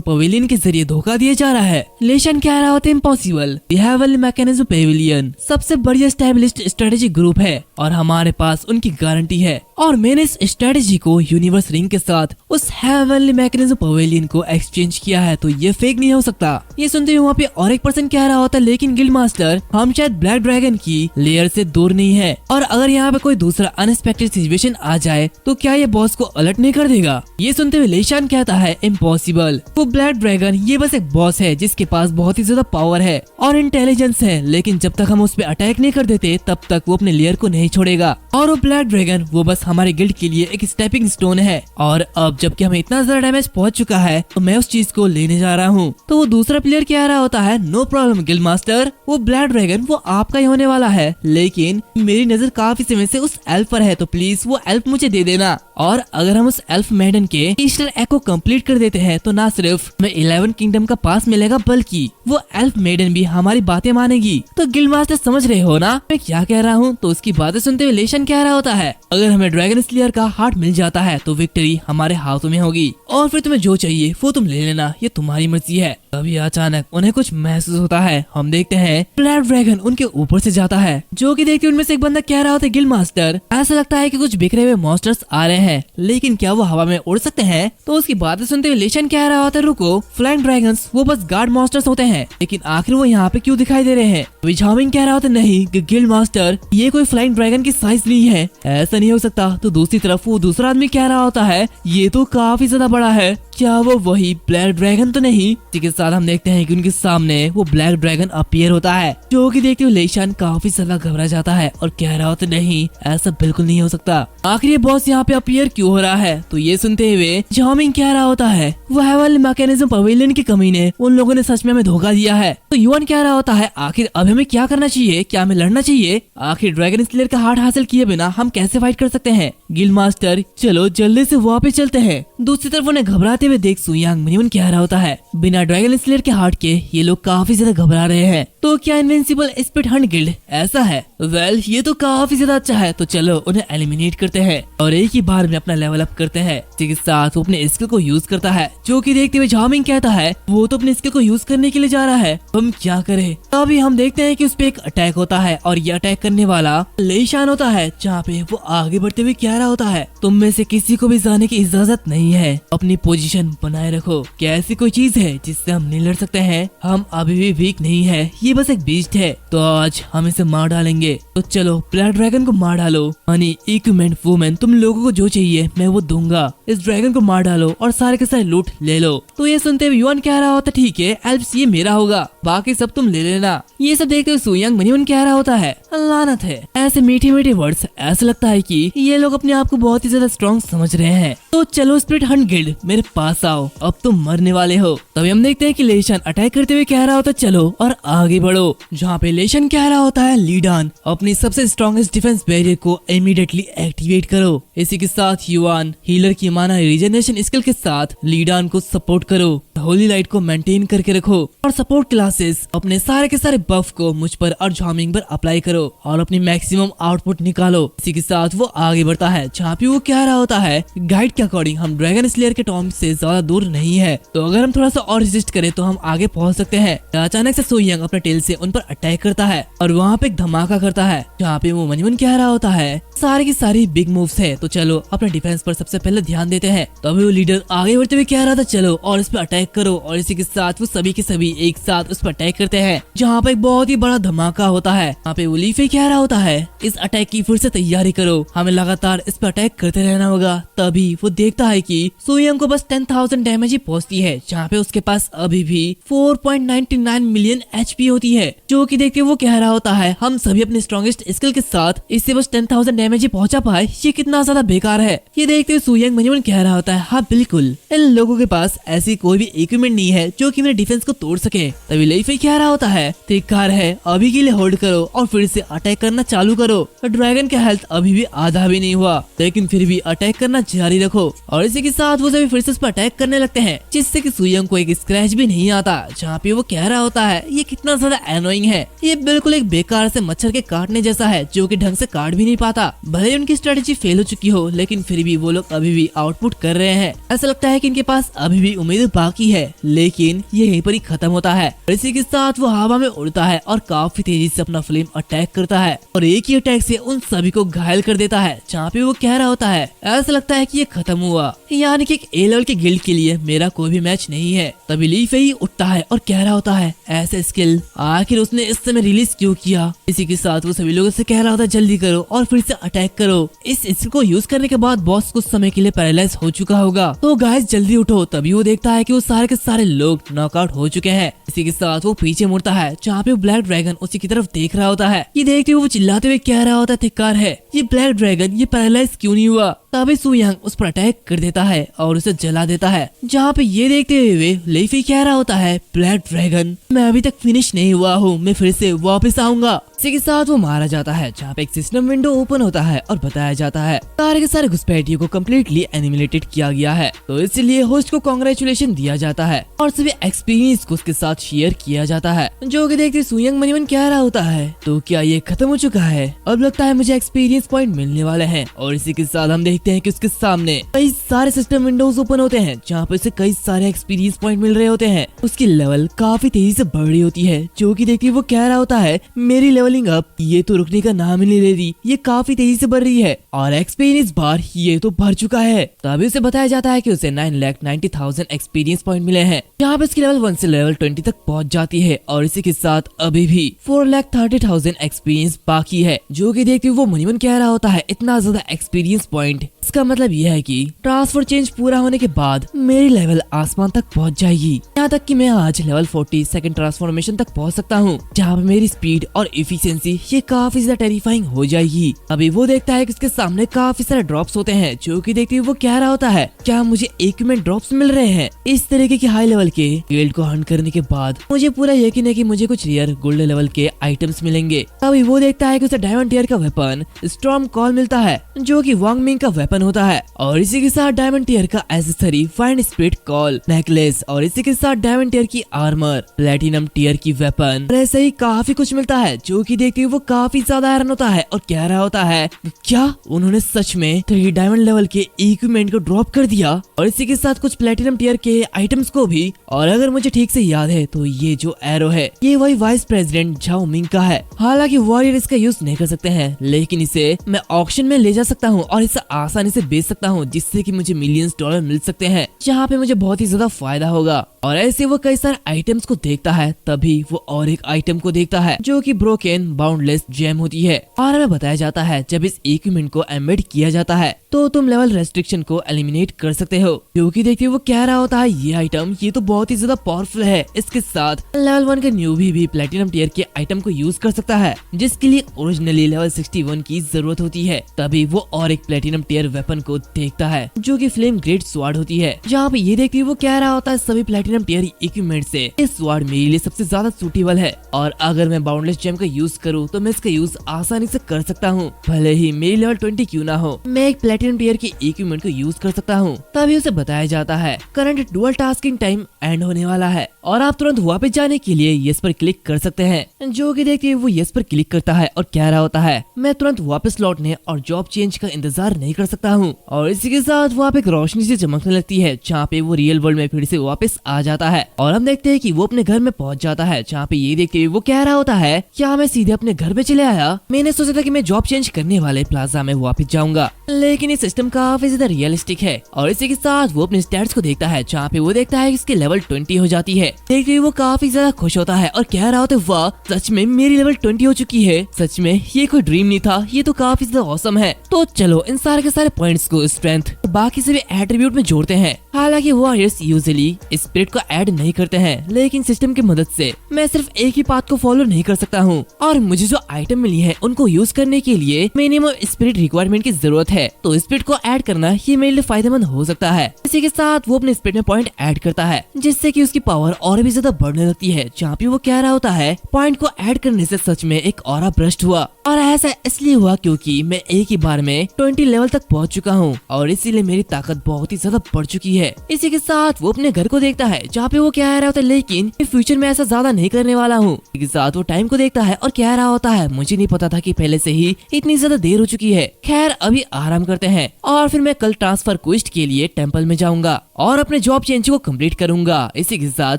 पवेलियन के जरिए धोखा दिया जा रहा है? लेशन कह रहा होता है इम्पॉसिबल, हेवनली मैकेनिज्म पवेलियन सबसे बढ़िया स्टैब्लिश्ड स्ट्रेटेजी ग्रुप है और हमारे पास उनकी गारंटी है, और मैंने इस स्ट्रेटेजी को यूनिवर्स रिंग के साथ उस हेवनली मैकेनिज्म पवेलियन को एक्सचेंज किया है, तो ये फेक नहीं हो सकता। ये सुनते हुए वहाँ पे और एक पर्सन कह रहा होता है लेकिन गिल्ड मास्टर हम शायद ब्लैक ड्रैगन की लेयर से दूर नहीं है, और अगर यहाँ पे कोई दूसरा अनएक्सपेक्टेड सिचुएशन आ जाए तो क्या ये बॉस को अलर्ट नहीं कर देगा? ये सुनते हुए लेशान कहता है इम्पॉसिबल, वो ब्लैक ड्रैगन ये बस एक बॉस है जिसके पास बहुत ही ज्यादा पावर है और इंटेलिजेंस है, लेकिन जब तक हम उस पर अटैक नहीं कर देते तब तक वो अपने लेयर को नहीं छोड़ेगा, और वो ब्लैक ड्रैगन वो बस हमारे गिल्ड के लिए एक स्टेपिंग स्टोन है, और अब जबकि हमें इतना ज्यादा डैमेज पहुंच चुका है तो मैं उस चीज को लेने जा रहा हूँ। तो वो दूसरा प्लेयर कह रहा होता है नो प्रॉब्लम गिल्ड मास्टर, वो ब्लैक ड्रैगन वो आपका ही होने वाला है, लेकिन मेरी नजर काफी समय से उस एल्फ पर है, तो प्लीज वो एल्फ मुझे दे देना, और अगर हम उस एल्फ मेडन के ईस्टर एग को कंप्लीट कर देते हैं तो ना सिर्फ हमें 11 किंगडम का पास मिलेगा बल्कि वो एल्फ मेडन भी हमारी बातें मानेगी। तो गिल्ड मास्टर समझ रहे हो ना मैं क्या कह रहा हूँ? तो उसकी बातें सुनते हुए लेशन कह रहा होता है अगर हमें ड्रैगन स्लेयर का हार्ट मिल जाता है तो विक्ट्री हमारे हाथों में होगी, और फिर तुम्हें जो चाहिए वो तुम ले लेना, ये तुम्हारी मर्जी है। तभी अचानक उन्हें कुछ महसूस होता है, हम देखते हैं ब्लैक ड्रैगन उनके ऊपर से जाता है, जो कि देखते उनमें से एक बंदा कह रहा होता है गिल्ड मास्टर ऐसा लगता है कि कुछ बिखरे हुए मॉन्स्टर्स आ रहे हैं, लेकिन क्या वो हवा में उड़ सकते हैं? तो उसकी बातें सुनते हुए लेशन कह रहा होता है रुको, फ्लाइंग ड्रैगन्स वो बस गार्ड मॉन्स्टर्स होते हैं, लेकिन आखिर वो यहाँ पे क्यों दिखाई दे रहे हैं? विझामिंग कह रहा होता है नहीं गिल्ड मास्टर ये कोई फ्लाइंग ड्रैगन की साइज नहीं है, ऐसा नहीं हो सकता। तो दूसरी तरफ वो दूसरा आदमी कह रहा होता है ये तो काफी ज्यादा बड़ा है, क्या वो वही ब्लैक ड्रैगन तो नहीं? इसी के साथ हम देखते हैं कि उनके सामने वो ब्लैक ड्रैगन अपीयर होता है, जो कि देखते हुए लेशान काफी ज्यादा घबरा जाता है और कह रहा होता नहीं ऐसा बिल्कुल नहीं हो सकता, आखिर ये बॉस यहाँ पे अपीयर क्यों हो रहा है? तो ये सुनते हुए झाओमिंग कह रहा होता है वो हेवनली मैकेनिज्म पवेलियन की कमी ने उन लोगों ने सच में हमें धोखा दिया है। तो युवान कह रहा होता है आखिर अब हमें क्या करना चाहिए, क्या हमें लड़ना चाहिए? आखिर ड्रैगन स्लेयर का हार्ट हासिल किए बिना हम कैसे फाइट कर सकते हैं? गिल्ड मास्टर चलो जल्दी से वापस चलते हैं। दूसरी तरफ उन्हें घबराते हुए देख सुयांग मनीमन कह रहा होता है बिना ड्रैगन स्लेयर के हार्ट के ये लोग काफी ज्यादा घबरा रहे हैं, तो क्या इनविंसिबल स्पिरिट हंट गिल्ड ऐसा है? वेल ये तो काफी ज्यादा अच्छा है, तो चलो उन्हें एलिमिनेट करते हैं और एक ही बार में अपना लेवल अप करते हैं। इसी के साथ वो अपने स्किल को यूज करता है, जो कि देखते हुए झाओमिंग कहता है वो तो अपने स्किल को यूज करने के लिए जा रहा है, हम क्या करें? अभी हम देखते हैं कि उस पे एक अटैक होता है और ये अटैक करने वाला लेशान होता है, जहाँ पे वो आगे बढ़ते हुए कह रहा होता है तुम में से किसी को भी जाने की इजाजत नहीं है, अपनी पोजीशन बनाए रखो। क्या ऐसी कोई चीज है जिससे हम नहीं लड़ सकते हैं? हम अभी भी वीक नहीं है, ये बस एक बीस्ट है, तो आज हम इसे मार डालेंगे। तो चलो ब्लैक ड्रैगन को मार डालो, मनी इक्विपमेंट वुमेन तुम लोगों को जो चाहिए मैं वो दूंगा, इस ड्रैगन को मार डालो और सारे के सारे लूट ले लो। तो ये सुनते हुए युवान कह रहा होता ठीक है एल्प्स ये मेरा होगा, बाकी सब तुम ले लेना। ये सब देखते हुए सुयांग मनीमन कह रहा होता है लानत है, ऐसे मीठे मीठे वर्ड्स, ऐसा लगता है कि ये लोग अपने आप को बहुत ही ज्यादा स्ट्रॉन्ग समझ रहे हैं। तो चलो स्पिरिट हंट गिल्ड मेरे पास आओ, अब तुम मरने वाले हो। तभी हम देखते हैं कि लेशन अटैक करते हुए कह रहा होता चलो और आगे बढ़ो, जहाँ पे लेशन कह रहा होता है लीडान अपनी सबसे स्ट्रॉन्गेस्ट डिफेंस बैरियर को इमीडिएटली एक्टिवेट करो। इसी के साथ युवान हीलर की माना रीजनरेशन स्किल के साथ लीडान को सपोर्ट करो, होली लाइट को मेंटेन करके रखो और सपोर्ट क्लासेस अपने सारे के सारे बफ को मुझ पर और झाओमिंग पर अप्लाई करो और अपनी मैक्सिमम आउटपुट निकालो। इसी के साथ वो आगे बढ़ता है, जहाँ पे वो कह रहा होता है गाइड के अकॉर्डिंग हम ड्रैगन स्लेयर के टॉम से ज्यादा दूर नहीं है, तो अगर हम थोड़ा सा और रेजिस्ट करें तो हम आगे पहुंच सकते हैं। अचानक से सुयांग अपने टेल से उन पर अटैक करता है और वहाँ पे एक धमाका करता है, जहाँ पे वो मनीमन कह रहा होता है सारे की सारी बिग मूव्स है, तो चलो अपने डिफेंस पर सबसे पहले ध्यान देते हैं। तभी वो लीडर आगे बढ़ते हुए कह रहा था चलो और इस पर अटैक करो, और इसी के साथ वो सभी के सभी एक साथ उस पर अटैक करते हैं, जहाँ पे एक बहुत ही बड़ा धमाका होता है। यहाँ पे वो लीफी कह रहा होता है इस अटैक की फिर से तैयारी करो, हमें लगातार इस पर अटैक करते रहना होगा। तभी वो देखता है कि सुयंग को बस 10,000 डैमेज ही पहुंचती है, जहाँ पे उसके पास अभी भी 4.99 मिलियन HP होती है, जो कि देखते वो कह रहा होता है हम सभी अपने स्ट्रॉन्गेस्ट स्किल के साथ इससे बस 10,000 डैमेज ही पहुंचा पाए, ये कितना ज्यादा बेकार है। ये देखते हुए सुयंग मन कह रहा होता है हाँ बिल्कुल, इन लोगों के पास ऐसी कोई भी इक्विपमेंट नहीं है जो कि मेरे डिफेंस को तोड़ सके। तभी लीफी कह रहा होता है त्रिकार है, अभी के लिए होल्ड करो और फिर से अटैक करना चालू करो। ड्रैगन का हेल्थ अभी भी आधा भी नहीं हुआ, लेकिन फिर भी अटैक करना जारी रखो। और इसी के साथ वो सभी फिर से उस पर अटैक करने लगते हैं, जिससे कि सुयंग को एक स्क्रैच भी नहीं आता। जहाँ पे वो कह रहा होता है ये कितना ज्यादा एनोइंग है, ये बिल्कुल एक बेकार से मच्छर के काटने जैसा है जो कि ढंग से काट भी नहीं पाता। भले ही उनकी स्ट्रेटेजी फेल हो चुकी हो, लेकिन फिर भी वो लोग अभी भी आउटपुट कर रहे हैं। ऐसा लगता है कि इनके पास अभी भी उम्मीद बाकी है, लेकिन ये यहीं पर ही खत्म होता है। इसी के साथ वो हवा में उड़ता है और काफी तेजी से अपना फ्लेम अटैक करता है, और एक ही अटैक से उन सभी को घायल कर देता है। जहाँ पे वो कह रहा होता है ऐसा लगता है कि ये खत्म हुआ, यानी कि एक ए लेवल के गिल्ड के लिए मेरा कोई भी मैच नहीं है। तभी लीफी ही उठता है और कह रहा होता है ऐसे स्किल आखिर उसने इस समय रिलीज क्यों किया। इसी के साथ वो सभी लोगों से कह रहा होता है जल्दी करो और फिर से अटैक करो। इस स्किल को यूज करने के बाद बॉस कुछ समय के लिए पैरालाइज हो चुका होगा, तो गाइस जल्दी उठो। तभी वो देखता है कि वो सारे के सारे लोग नॉकआउट हो चुके हैं। इसी के साथ वो पीछे मुड़ता है, जहाँ पे ब्लैक ड्रैगन उसी की तरफ देख रहा होता है। ये देखते हुए वो चिल्लाते हुए कह रहा होता है धिक्कार है, ये ब्लैक ड्रैगन ये पैरालाइज क्यों नहीं हुआ। तभी सुयंग उस पर अटैक कर देता है और उसे जला देता है। जहाँ पे ये देखते हुए लीफी कह रहा होता है ब्लैक ड्रैगन मैं अभी तक फिनिश नहीं हुआ हूँ, मैं फिर से वापस आऊंगा। इसी के साथ वो मारा जाता है, जहाँ पे एक सिस्टम विंडो ओपन होता है और बताया जाता है सारे के सारे घुसपैठियों को कम्प्लीटली एनिमेटेड किया गया है, तो इसलिए होस्ट को कांग्रेचुलेशन दिया जाता है और सभी एक्सपीरियंस को उसके साथ शेयर किया जाता है। जो कि देखते सुयंग मन कह रहा होता है तो क्या ये खत्म हो चुका है, अब लगता है मुझे एक्सपीरियंस पॉइंट मिलने वाले हैं। और इसी के साथ हम देखते हैं कि उसके सामने कई सारे सिस्टम विंडोज ओपन होते हैं, जहाँ पे उसे कई सारे एक्सपीरियंस पॉइंट मिल रहे होते हैं। उसकी लेवल काफी तेजी से बढ़ रही होती है, जो कि देखते वो कह रहा होता है मेरी लेवलिंग अप ये तो रुकने का नाम ही नहीं ले रही, ये काफी तेजी से बढ़ रही है और एक्सपीरियंस बार ये तो भर चुका है। तभी उसे बताया जाता है कि उसे 9,90,000 एक्सपीरियंस पॉइंट मिले हैं, जहाँ पे उसकी लेवल 1 से लेवल 20 तक पहुँच जाती है। और इसी के साथ अभी भी 4,30,000 एक्सपीरियंस बाकी है, जो कि देखते वो मुनिमन कह रहा होता है इतना ज्यादा एक्सपीरियंस पॉइंट, इसका मतलब यह है कि ट्रांसफर चेंज पूरा होने के बाद मेरी लेवल आसमान तक पहुंच जाएगी, यहाँ तक कि मैं आज लेवल 40 सेकंड ट्रांसफॉर्मेशन तक पहुंच सकता हूँ, जहाँ पे मेरी स्पीड और एफिशिएंसी ये काफी ज्यादा टेरिफाइंग हो जाएगी। अभी वो देखता है कि उसके सामने काफी सारे ड्रॉप्स होते हैं, जो कि देखते वो कह रहा होता है क्या मुझे इक्विपमेंट ड्रॉप्स मिल रहे हैं। इस तरीके के हाई लेवल के गिल्ड को हंट करने के बाद मुझे पूरा यकीन है कि मुझे कुछ रेयर गोल्ड लेवल के आइटम्स मिलेंगे। अभी वो देखता है कि उसे डायमंड टियर का वेपन स्टॉर्म कॉल मिलता है, जो कि वांग मिंग का वेपन होता है, और इसी के साथ डायमंड टियर का accessory fine spirit call necklace, और इसी के साथ डायमंड टियर की आर्मर, प्लेटिनम टियर की वेपन, और ऐसे ही काफी कुछ मिलता है, जो कि देखते हुए वो काफी ज्यादा हैरान होता है और कह रहा होता है क्या उन्होंने सच में 3 डायमंड लेवल के इक्विपमेंट को ड्रॉप कर दिया, और इसी के साथ कुछ प्लेटिनम टियर के आइटम्स को भी। और अगर मुझे ठीक से याद है तो ये जो एरो है ये वही वाइस प्रेसिडेंट झाओ मिंग का है। हालांकि वॉरियर इसका यूज नहीं कर सकते हैं, लेकिन इसे मैं ऑक्शन में ले जा सकता हूँ और इसे आसानी से बेच सकता हूँ, जिससे कि मुझे मिलियंस डॉलर मिल सकते हैं, जहाँ पे मुझे बहुत ही ज्यादा फायदा होगा। और ऐसे वो कई सारे आइटम्स को देखता है, तभी वो और एक आइटम को देखता है जो कि ब्रोकन बाउंडलेस जेम होती है। और हमें बताया जाता है जब इस इक्विपमेंट को एम्बेड किया जाता है तो तुम लेवल रेस्ट्रिक्शन को एलिमिनेट कर सकते हो, क्योंकि देखिए वो कह रहा होता है ये आइटम ये तो बहुत ही ज्यादा पावरफुल है। इसके साथ लेवल 1 के न्यूबी भी प्लेटिनम टियर के आइटम को यूज कर सकता है, जिसके लिए ओरिजिनली लेवल 61 की जरूरत होती है। तभी वो और एक प्लेटिनम टियर वेपन को देखता है, जो कि फ्लेम ग्रेट स्वार्ड होती है, जहाँ पे ये देखते वो कह रहा होता है सभी प्लेटिनम टियर इक्विपमेंट से इस स्वार्ड मेरे लिए सबसे ज्यादा सूटेबल है, और अगर मैं बाउंडलेस जेम का यूज करूँ तो मैं इसका यूज आसानी से कर सकता हूँ, भले ही मेरी लेवल 20 क्यों ना हो, मैं एक प्लेटिनम टियर की इक्विपमेंट को यूज कर सकता हूँ। तभी उसे बताया जाता है current dual tasking time and होने वाला है और आप तुरंत वापस जाने के लिए यस पर क्लिक कर सकते हैं, जो कि देखिए वो यस पर क्लिक करता है और कह रहा होता है मैं तुरंत वापस लौटने और जॉब चेंज का इंतजार नहीं कर सकता हूँ। और इसी के साथ वहाँ पे एक रोशनी से चमकने लगती है, जहाँ पे वो रियल वर्ल्ड में फिर से वापस आ जाता है और हम देखते हैं कि वो अपने घर में पहुंच जाता है, जहाँ पे ये देखते हुए वो कह रहा होता है क्या मैं सीधे अपने घर पे चले आया, मैंने सोचा था कि मैं जॉब चेंज करने वाले प्लाजा में वापस जाऊंगा, लेकिन ये सिस्टम काफी ज्यादा रियलिस्टिक है। और इसी के साथ वो अपने स्टैट्स को देखता है, जहाँ पे वो देखता है कि इसकी लेवल 20 हो जाती है। देखते हुए वो काफी ज्यादा खुश होता है और कह रहा होता है वाह सच में मेरी लेवल 20 हो चुकी है, सच में ये कोई ड्रीम नहीं था, ये तो काफी ज्यादा ऑसम है। तो चलो इन सारे के सारे पॉइंट्स को स्ट्रेंथ बाकी सभी एट्रीब्यूट में जोड़ते हैं। हालांकि वॉरियर्स यूजुअली स्पिरिट को ऐड नहीं करते हैं, लेकिन सिस्टम की मदद से मैं सिर्फ एक ही पाथ को फॉलो नहीं कर सकता हूँ और मुझे जो आइटम मिली है उनको यूज करने के लिए मिनिमम स्पिरिट रिक्वायरमेंट की जरूरत है, तो स्पिरिट को ऐड करना ये मेरे लिए फायदेमंद हो सकता है। इसी के साथ वो अपने स्पिरिट में पॉइंट ऐड करता है, जिससे कि उसकी पावर और भी ज्यादा बढ़ने लगती है। जहाँ पे वो कह रहा होता है पॉइंट को ऐड करने से सच में एक ऑरा ब्रस्ट हुआ, और ऐसा इसलिए हुआ क्योंकि मैं एक ही बार में 20 लेवल तक पहुंच चुका हूँ और इसीलिए मेरी ताकत बहुत ही ज्यादा बढ़ चुकी है। इसी के साथ वो अपने घर को देखता है, जहाँ पे वो कह रहा होता है लेकिन फ्यूचर में ऐसा ज्यादा नहीं करने वाला हूँ। इसी के साथ वो टाइम को देखता है और कह रहा होता है मुझे नहीं पता था कि पहले से ही इतनी ज्यादा देर हो चुकी है, खैर अभी आराम करते हैं और फिर मैं कल ट्रांसफर क्वेस्ट के लिए टेम्पल में जाऊंगा और अपने जॉब चेंज को कंप्लीट करूंगा। इसी के साथ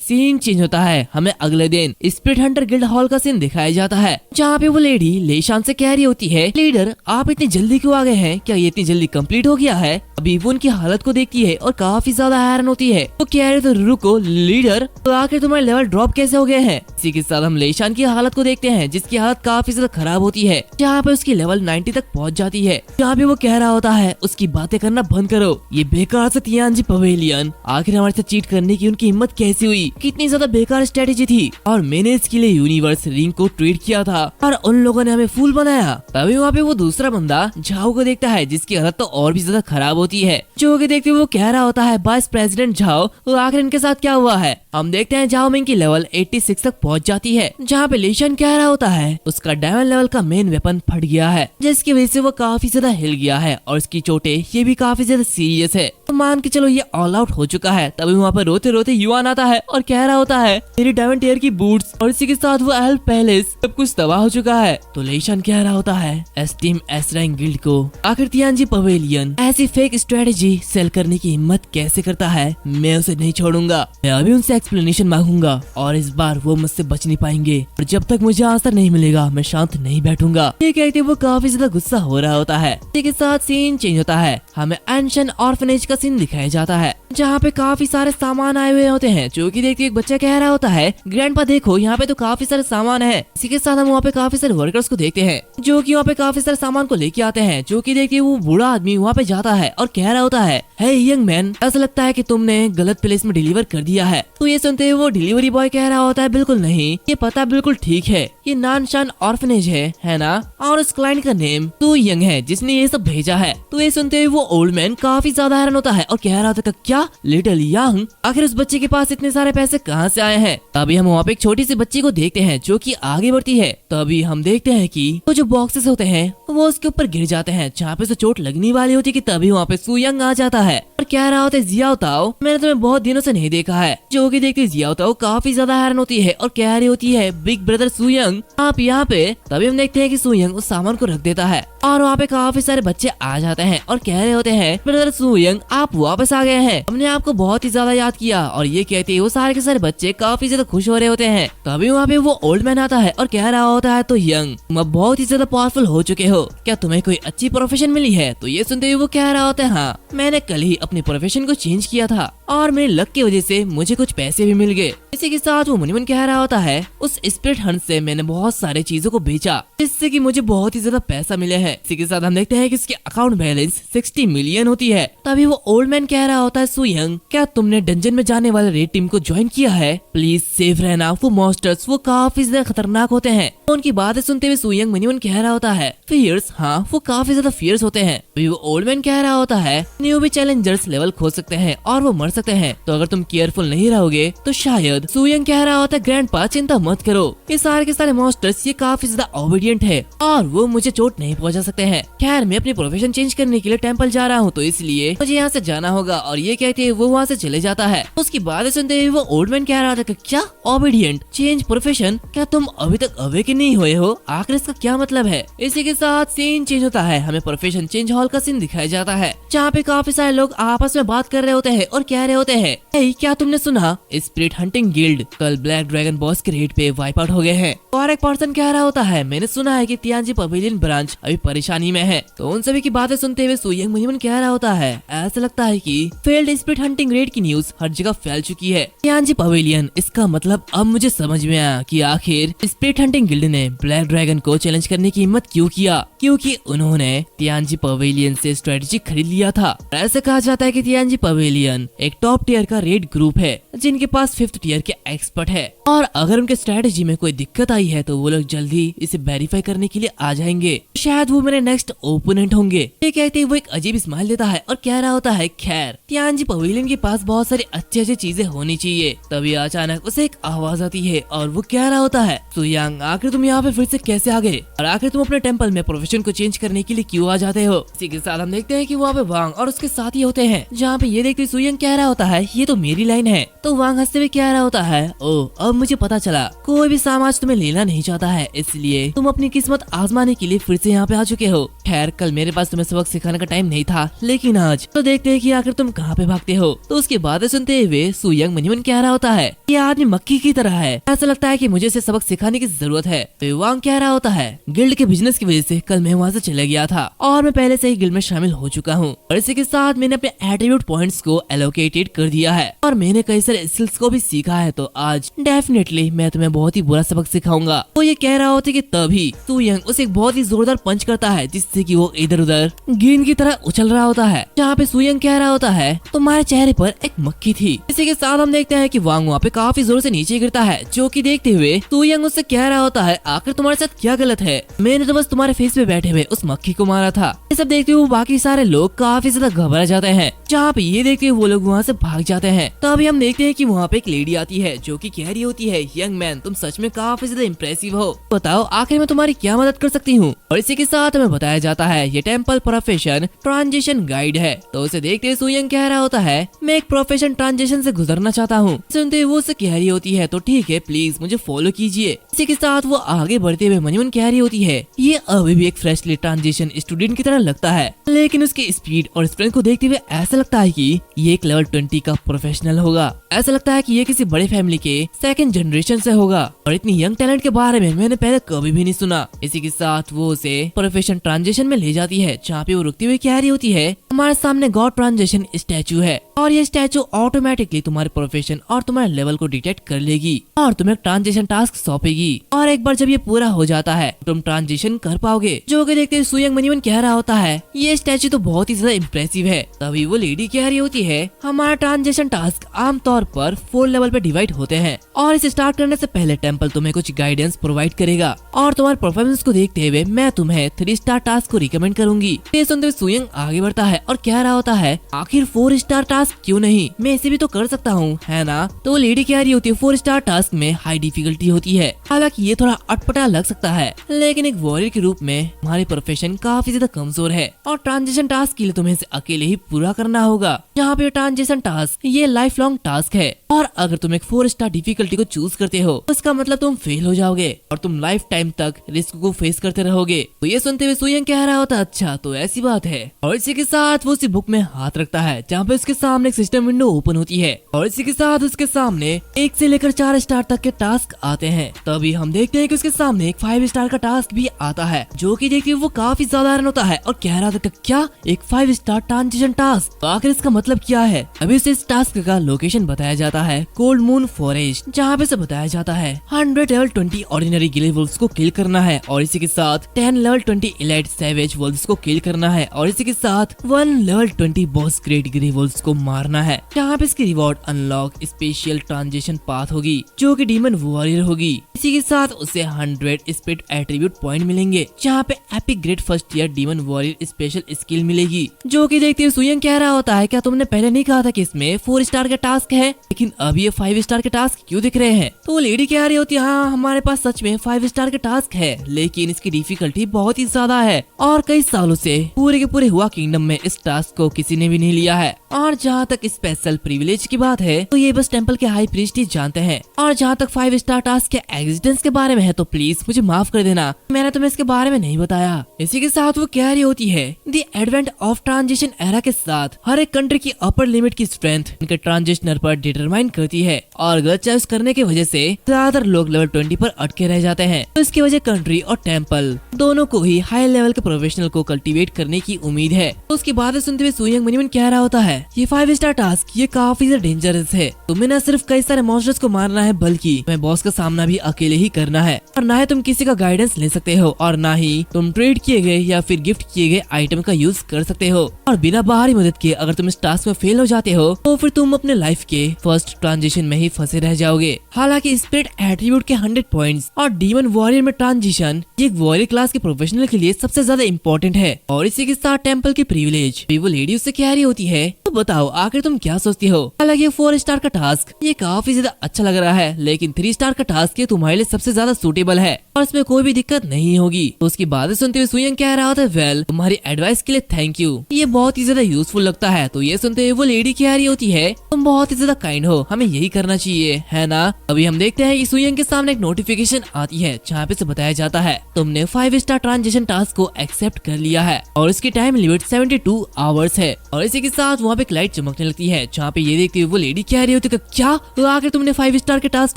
सीन चेंज होता है, हमें अगले दिन स्पिरिट हंटर गिल्ड हॉल का सीन दिखाया जाता है, जहाँ पे वो लेडी लेशान से कह रही होती है लीडर आप इतनी जल्दी क्यों आ गए हैं, क्या ये इतनी जल्दी कंप्लीट हो गया है। अभी वो उनकी हालत को देखती है और काफी ज्यादा हैरान होती है। वो कह रहे तो रुको लीडर, तो आखिर तुम्हारे लेवल ड्रॉप कैसे हो गए हैं। इसी के साथ हम लेशान की हालत को देखते हैं, जिसकी हालत काफी ज्यादा खराब होती है, जहाँ पे उसकी लेवल 90 तक पहुँच जाती है। जहाँ पे वो कह रहा होता है उसकी बातें करना बंद करो, ये बेकार से तियानजी पवेलियन आखिर हमारे साथ चीट करने की उनकी हिम्मत कैसी हुई, कितनी ज्यादा बेकार स्ट्रेटेजी थी और मैंने इसके लिए यूनिवर्स रिंग को ट्रीट किया था और उन लोगों ने हमें फूल बनाया। तभी वहाँ पे वो दूसरा बंदा झाओ को देखता है, जिसकी हालत तो और भी ज्यादा खराब होती है। जो के देखते वो कह रहा होता है वाइस प्रेसिडेंट झाओ, तो आखिर इनके साथ क्या हुआ है। हम देखते हैं झाओ मिंग की लेवल 86 तक पहुंच जाती है, जहाँ पे लेशन कह रहा होता है उसका डायमंड लेवल का मेन वेपन फट गया है, जिसकी वजह से वो काफी ज्यादा हिल गया है और इसकी चोटें ये भी काफी ज्यादा सीरियस है। तो मान के चलो ये ऑल आउट हो चुका है। तभी वहाँ पर रोते रोते युआन आता है और कह रहा होता है मेरी डायमंड टेयर की बूट्स और इसी के साथ वो एल्फ पैलेस सब कुछ तबाह हो चुका है। तो लेशन कह रहा होता है एस्टीम एस रैंक गिल्ड को आखिर तियानजी पवेलियन ऐसी फेक स्ट्रेटेजी सेल करने की हिम्मत कैसे करता है, मैं उसे नहीं छोड़ूंगा। मैं अभी उनसे एक्सप्लेनेशन मांगूंगा और इस बार वो मुझसे बच नहीं पाएंगे और जब तक मुझे आंसर नहीं मिलेगा मैं शांत नहीं बैठूंगा। ये कहते वो काफी ज्यादा गुस्सा हो रहा होता है। इसी के साथ सीन चेंज होता है, हमें एंशन ऑर्फनेज का सीन दिखाया जाता है, जहाँ पे काफी सारे सामान आए हुए होते हैं। जो कि देखते एक बच्चा कह रहा होता है ग्रैंडपा देखो यहाँ पे तो काफी सारे सामान है। इसी के साथ हम वहाँ पे काफी सारे वर्कर्स को देखते हैं, जो कि वहाँ पे काफी सारे सामान को लेके आते हैं। जो कि देखिए वो बूढ़ा आदमी वहाँ पे जाता है और कह रहा होता है हे यंग मैन, ऐसा लगता है कि तुमने गलत प्लेस में डिलीवर कर दिया है। तो ये सुनते हुए वो डिलीवरी बॉय कह रहा होता है बिल्कुल नहीं, ये पता बिल्कुल ठीक है, ये नानशान ऑर्फनेज है ना, और उस क्लाइंट का नेम तो यंग है जिसने ये सब भेजा है। तो ये सुनते हुए वो ओल्ड मैन काफी ज्यादा हैरान होता है और कह रहा था क्या लिटिल यंग, आखिर उस बच्चे के पास इतने सारे पैसे कहाँ से आए हैं। तभी हम वहाँ पे एक छोटी सी बच्ची को देखते हैं जो कि आगे बढ़ती है। तभी हम देखते हैं कि वो जो बॉक्सेस होते हैं वो उसके ऊपर गिर जाते हैं, जहाँ पे उसे चोट लगने वाली होती है कि तभी वहाँ पे सुयंग आ जाता है और कह रहा होता है जियाओ ताओ, मैंने तुम्हें बहुत दिनों से नहीं देखा है। जो कि देखते जियाओ ताओ काफी ज्यादा हैरान होती है और कह रही होती है बिग ब्रदर सुयंग आप यहाँ पे। तभी हम देखते हैं कि सुयंग उस सामान को रख देता है और वहाँ पे काफी सारे बच्चे आ जाते हैं और कह रहे होते हैं ब्रदर सुयंग आप वापस आ गए हैं, हमने आपको बहुत ही ज्यादा याद किया। और ये कहते वो सारे के सारे बच्चे काफी ज्यादा खुश हो रहे होते हैं। तभी वहाँ पे वो ओल्ड मैन आता है और कह रहा होता है तो यंग तुम अब बहुत ही ज्यादा पावरफुल हो चुके हो, क्या तुम्हें कोई अच्छी प्रोफेशन मिली है। तो ये सुनते हुए वो कह रहा होता है हाँ मैंने कल ही अपनी प्रोफेशन को चेंज किया था और मेरे लक की वजह से मुझे कुछ पैसे भी मिल गए। इसी के साथ वो मुनिमन कह रहा होता है उस स्पिरिट हंट से मैंने बहुत सारी चीजों को बेचा जिससे कि मुझे बहुत ही ज्यादा पैसा मिले हैं। इसी के साथ हम देखते हैं कि इसकी अकाउंट बैलेंस 60 मिलियन होती है। तभी वो ओल्ड मैन कह रहा होता है सुयंग क्या तुमने डंजन में जाने वाले रेड टीम को ज्वाइन किया है, प्लीज सेफ रहना, वो मॉन्स्टर्स वो काफी ज्यादा खतरनाक होते हैं। उनकी बातें सुनते हुए सुयंग मुनिमन कह रहा होता है फियर्स, हाँ वो काफी ज्यादा फियर्स होते हैं। तभी वो ओल्ड मैन कह रहा होता है न्यूबी चैलेंजर्स लेवल खो सकते हैं और वो मर सकते हैं, तो अगर तुम केयरफुल नहीं रहोगे तो शायद। सुयंग कह रहा होता है ग्रैंडपा चिंता मत करो, ये सारे के सारे मॉन्स्टर्स ये काफी ज्यादा ओबीडियंट ओबीडियंट है और वो मुझे चोट नहीं पहुंचा सकते हैं। खैर मैं अपनी प्रोफेशन चेंज करने के लिए टेम्पल जा रहा हूँ, तो इसलिए मुझे यहाँ से जाना होगा। और ये कहते हैं वो वहाँ से चले जाता है। उसकी बातें सुनते हुए वो ओल्ड मैन कह रहा था कि क्या ओबीडियंट चेंज प्रोफेशन, क्या तुम अभी तक अवेकन नहीं हुए हो? आखिर इसका क्या मतलब है? इसी के साथ सीन चेंज होता है, हमें प्रोफेशन चेंज हॉल का सीन दिखाया जाता है जहाँ पे काफी सारे लोग आपस में बात कर रहे होते हैं और कह रहे होते हैं, क्या तुमने सुना स्पिरिट हंटिंग गिल्ड कल ब्लैक ड्रैगन बॉस के रेड पे वाइप आउट हो गए हैं। और एक पर्सन कह रहा होता है, मैंने सुना है कि तियानजी पवेलियन ब्रांच अभी परेशानी में है। तो उन सभी की बातें सुनते हुए सुयंग मनीमन कह रहा होता है, ऐसा लगता है कि फेल्ड स्पिरिट हंटिंग रेड की न्यूज हर जगह फैल चुकी है। तियानजी पवेलियन, इसका मतलब अब मुझे समझ में आया कि आखिर स्पिरिट हंटिंग गिल्ड ने ब्लैक ड्रैगन को चैलेंज करने की हिम्मत क्यों किया, क्योंकि उन्होंने तियानजी पवेलियन से स्ट्रेटेजी खरीद लिया था। ऐसा कहा जाता है कि तियानजी पवेलियन एक टॉप टियर का रेड ग्रुप है जिनके पास 5th टियर के एक्सपर्ट है, और अगर उनके स्ट्रेटेजी में कोई दिक्कत आई है तो वो लोग जल्दी इसे वेरीफाई करने के लिए आ जाएंगे। शायद वो मेरे नेक्स्ट ओपोनेंट होंगे। ये कहते ही वो एक अजीब स्माइल देता है और कह रहा होता है, खैर तियानजी पवेलियन के पास बहुत सारी अच्छी अच्छी चीजें होनी चाहिए। तभी अचानक उसे एक आवाज आती है और वो कह रहा होता है, सुयांग आखिर तुम यहाँ पे फिर से कैसे आ गए, और आखिर तुम अपने टेम्पल में प्रोफेशन को चेंज करने के लिए क्यों आ जाते हो? इसी के साथ हम देखते हैं कि वहाँ पे वांग और उसके साथी होते हैं, जहाँ पे ये देखते सुयंग कह रहा होता है, ये तो मेरी लाइन है। तो वांग हंसते हुए कह रहा होता है, ओ अब मुझे पता चला कोई भी समाज तुम्हें लेना नहीं चाहता है, इसलिए तुम अपनी किस्मत आजमाने के लिए फिर से यहाँ पे आ चुके हो। खैर कल मेरे पास तुम्हें सबक सिखाने का टाइम नहीं था, लेकिन आज तो देखते हैं कि आखिर तुम कहाँ पे भागते हो। तो उसकी बातें सुनते हुए सुयंग मनीमन कह रहा होता है, ये आदमी मक्खी की तरह है, ऐसा लगता है कि मुझे इसे सबक सिखाने की जरूरत है। तो वांग कह रहा होता है, गिल्ड के बिजनेस की वजह से कल मैं वहाँ से चला गया था और मैं पहले से ही गिल्ड में शामिल हो चुका हूँ, और इसी के साथ मैंने अपने एट्रीब्यूट पॉइंट्स को एलोकेटेड कर दिया है और मैंने कई सारे स्किल्स को भी सीखा है। तो आज डेफिनेटली मैं तुम्हें बहुत ही बुरा सबक सिखाऊंगा। वो ये कह रहा होता है कि तभी सुयंग उसे एक बहुत ही जोरदार पंच करता है, जिससे कि वो इधर उधर गेंद की तरह उछल रहा होता है। जहाँ पे सुयंग कह रहा होता है, तुम्हारे चेहरे पर एक मक्खी थी। इसी के साथ हम देखते हैं कि वांग वहाँ पे काफी जोर से नीचे गिरता है, जो कि देखते हुए सुयंग उससे कह रहा होता है, आखिर तुम्हारे साथ क्या गलत है? मैंने तो बस तुम्हारे फेस पे बैठे हुए उस मक्खी को मारा था। ये सब देखते हुए बाकी सारे लोग काफी ज्यादा घबरा जाते हैं। जहाँ पे ये देखते हुए वो लोग वहाँ से भाग जाते हैं। तभी हम देखते हैं कि वहाँ पे एक लेडी आती है, जो कि कह रही होती है, यंग मैन तुम सच में काफी ज्यादा इम्प्रेसिव हो, बताओ आखिर मैं तुम्हारी क्या मदद कर सकती हूँ? और इसी के साथ हमें बताया जाता है ये टेम्पल प्रोफेशन ट्रांजिशन गाइड है। तो उसे देखते हुए सुयंग कह रहा होता है, मैं एक प्रोफेशन ट्रांजिशन से गुजरना चाहता हूँ। सुनते वो उससे कह रही होती है, तो ठीक है प्लीज मुझे फॉलो कीजिए। इसी के साथ वो आगे बढ़ते हुए मनीमन कह रही होती है, ये अभी भी एक फ्रेशली ट्रांजिशन स्टूडेंट की तरह लगता है, लेकिन उसकी स्पीड और स्ट्रेंथ को देखते हुए ऐसा लगता है कि ये एक लेवल 20 का प्रोफेशनल होगा। ऐसा लगता है कि ये किसी बड़े फैमिली के 2nd जनरेशन से होगा, और इतनी यंग टैलेंट के बारे में मैंने पहले कभी भी नहीं सुना। इसी के साथ वो उसे प्रोफेशन ट्रांजिशन में ले जाती है, जहाँ पे वो रुकती हुई कह रही होती है, हमारे सामने गॉड ट्रांजिशन स्टैचू है और ये स्टैचू ऑटोमेटिकली तुम्हारे प्रोफेशन और तुम्हारे लेवल को डिटेक्ट कर लेगी और तुम्हें ट्रांजिशन टास्क सौंपेगी, और एक बार जब ये पूरा हो जाता है तुम ट्रांजिशन कर पाओगे। जो कि देखते सुयंग मनीमन कह रहा होता है, ये स्टैचू तो बहुत ही ज्यादा इम्प्रेसिव है। तभी वो लेडी कह रही होती है, हमारा ट्रांजिशन टास्क आमतौर पर 4 लेवल पे डिवाइड होते हैं और इसे स्टार्ट करने से पहले टेम्पल तुम्हें कुछ गाइडेंस प्रोवाइड करेगा, और तुम्हारे परफॉर्मेंस को देखते हुए मैं तुम्हें 3 स्टार टास्क को रिकमेंड करूंगी। ये सुनते हुए सुयंग आगे बढ़ता है और कह रहा होता है, आखिर 4 स्टार टास्क क्यों नहीं, मैं इसे भी तो कर सकता हूँ, है ना? तो लेडी कह रही होती है, 4 स्टार टास्क में हाई डिफिकल्टी होती है, हालांकि ये थोड़ा अटपटा लग सकता है, लेकिन एक वॉरियर के रूप में हमारी प्रोफेशन काफी ज्यादा कमजोर है और ट्रांजिशन टास्क के लिए तुम्हें इसे अकेले ही पूरा करना होगा। जहाँ पे ट्रांजिशन टास्क ये लाइफ लॉन्ग टास्क है, और अगर तुम एक 4 स्टार डिफिकल्टी को चूज करते हो तो इसका मतलब तुम फेल हो जाओगे और तुम लाइफ टाइम तक रिस्क को फेस करते रहोगे। तो ये सुनते हुए सुयंग कह रहा होता, अच्छा तो ऐसी बात है। और इसी के साथ वो उसी बुक में हाथ रखता है, जहाँ पे उसके सामने एक सिस्टम विंडो ओपन होती है, और इसी के साथ उसके सामने 1 से लेकर 4 स्टार तक के टास्क आते हैं। तभी हम देखते हैं कि उसके सामने एक 5 स्टार का टास्क भी आता है, जो कि देखते हुए वो काफी साधारण होता है और कह रहा था, क्या एक 5 स्टार ट्रांजिशन टास्क, तो आखिर इसका मतलब क्या है? अभी उसे इस टास्क का लोकेशन बताया जाता है, कोल्ड मून फॉरेस्ट, जहाँ पे से बताया जाता है 100 लेवल 20 ऑर्डिनरी गिले वुल्फ्स को किल करना है, और इसी के साथ 10 लेवल 20 इलाइट सैवेज वुल्फ्स को किल करना है, और इसी के साथ 1 level 20 boss great grey wolves को मारना है। यहाँ पे इसकी reward unlock special transition path होगी जो कि डीमन वॉरियर होगी। इसी के साथ उसे 100 स्पिरिट एट्रीब्यूट पॉइंट मिलेंगे, जहाँ पे epic great first year demon warrior special skill मिलेगी। जो कि देखते हुए सुयंग कह रहा होता है, क्या तुमने पहले नहीं कहा था कि इसमें 4 स्टार का टास्क है, लेकिन अब ये 5 स्टार के टास्क क्यों दिख रहे हैं? तो वो लेडी कह रही होती है, हाँ हमारे पास सच में 5 स्टार के टास्क है, लेकिन इसकी डिफिकल्टी बहुत ही ज्यादा है और कई सालों से पूरे के पूरे हुआ किंगडम में इस टास्क को किसी ने भी नहीं लिया है। और जहाँ तक स्पेशल प्रिविलेज की बात है तो ये बस टेंपल के हाई प्रीस्ट ही जानते हैं। और जहाँ तक 5 स्टार टास्क के एग्जिस्टेंस के बारे में है तो प्लीज मुझे माफ कर देना, मैंने तुम्हें इसके बारे में नहीं बताया। इसी के साथ वो कह रही होती है, the advent of transition era के साथ हर एक कंट्री की अपर लिमिट की स्ट्रेंथ इनके ट्रांजिशनर पर डिटरमाइन करती है और गलत चॉइस करने की वजह से ज्यादातर लोग लेवल 20 पर अटके रह जाते हैं। तो इसकी वजह कंट्री और टेंपल दोनों को ही हाई लेवल के प्रोफेशनल को कल्टीवेट करने की उम्मीद है। तो उसकी बातें सुनते हुए सुयंग मनीमन कह रहा होता है, ये 5 स्टार टास्क ये काफी ज्यादा डेंजरस है, तुम्हें न सिर्फ कई सारे मॉन्स्टर्स को मारना है बल्कि तुम्हें बॉस का सामना भी अकेले ही करना है और ना ही तुम किसी का गाइडेंस ले सकते हो और ना ही तुम ट्रेड किए गए या फिर गिफ्ट किए गए आइटम का यूज कर सकते हो। और बिना बाहरी मदद के अगर तुम इस टास्क में फेल हो जाते हो तो फिर तुम अपने लाइफ के फर्स्ट ट्रांजिशन में ही फंसे रह जाओगे। हालांकि स्पिरिट एट्रीब्यूट के 100 पॉइंट्स और डीमन वॉरियर में ट्रांजिशन ये एक वॉरियर क्लास के प्रोफेशनल के लिए सबसे ज्यादा इम्पोर्टेंट है। और इसी के साथ टेंपल की प्रिविलेज वो लेडी उससे कह रही होती है, तो बताओ आखिर तुम क्या सोचती हो? हालांकि 4 स्टार का टास्क ये काफी ज्यादा अच्छा लग रहा है, लेकिन 3 स्टार का टास्क ये तुम्हारे लिए सबसे ज्यादा सूटेबल है और इसमें कोई भी दिक्कत नहीं होगी। तो उसकी बातें सुनते हुए सुयंग कह रहा होता है, वेल तुम्हारी एडवाइस के लिए थैंक यू, ये बहुत ही ज्यादा यूजफुल लगता है। तो ये सुनते हुए वो लेडी कह रही होती है, तुम बहुत ही ज्यादा काइंड हो, हमें यही करना चाहिए है ना। अभी हम देखते हैं कि सुयंग के सामने एक नोटिफिकेशन आती है जहाँ पे से बताया जाता है, तुमने 5 स्टार ट्रांजिशन टास्क को एक्सेप्ट कर लिया है और इसकी टाइम लिमिट 72 आवर्स है। और इसी के साथ वहाँ पे एक लाइट चमकने लगती है जहाँ पे ये देखते हुए वो लेडी कह रही होती है, क्या तो आखिर तुमने 5 स्टार के टास्क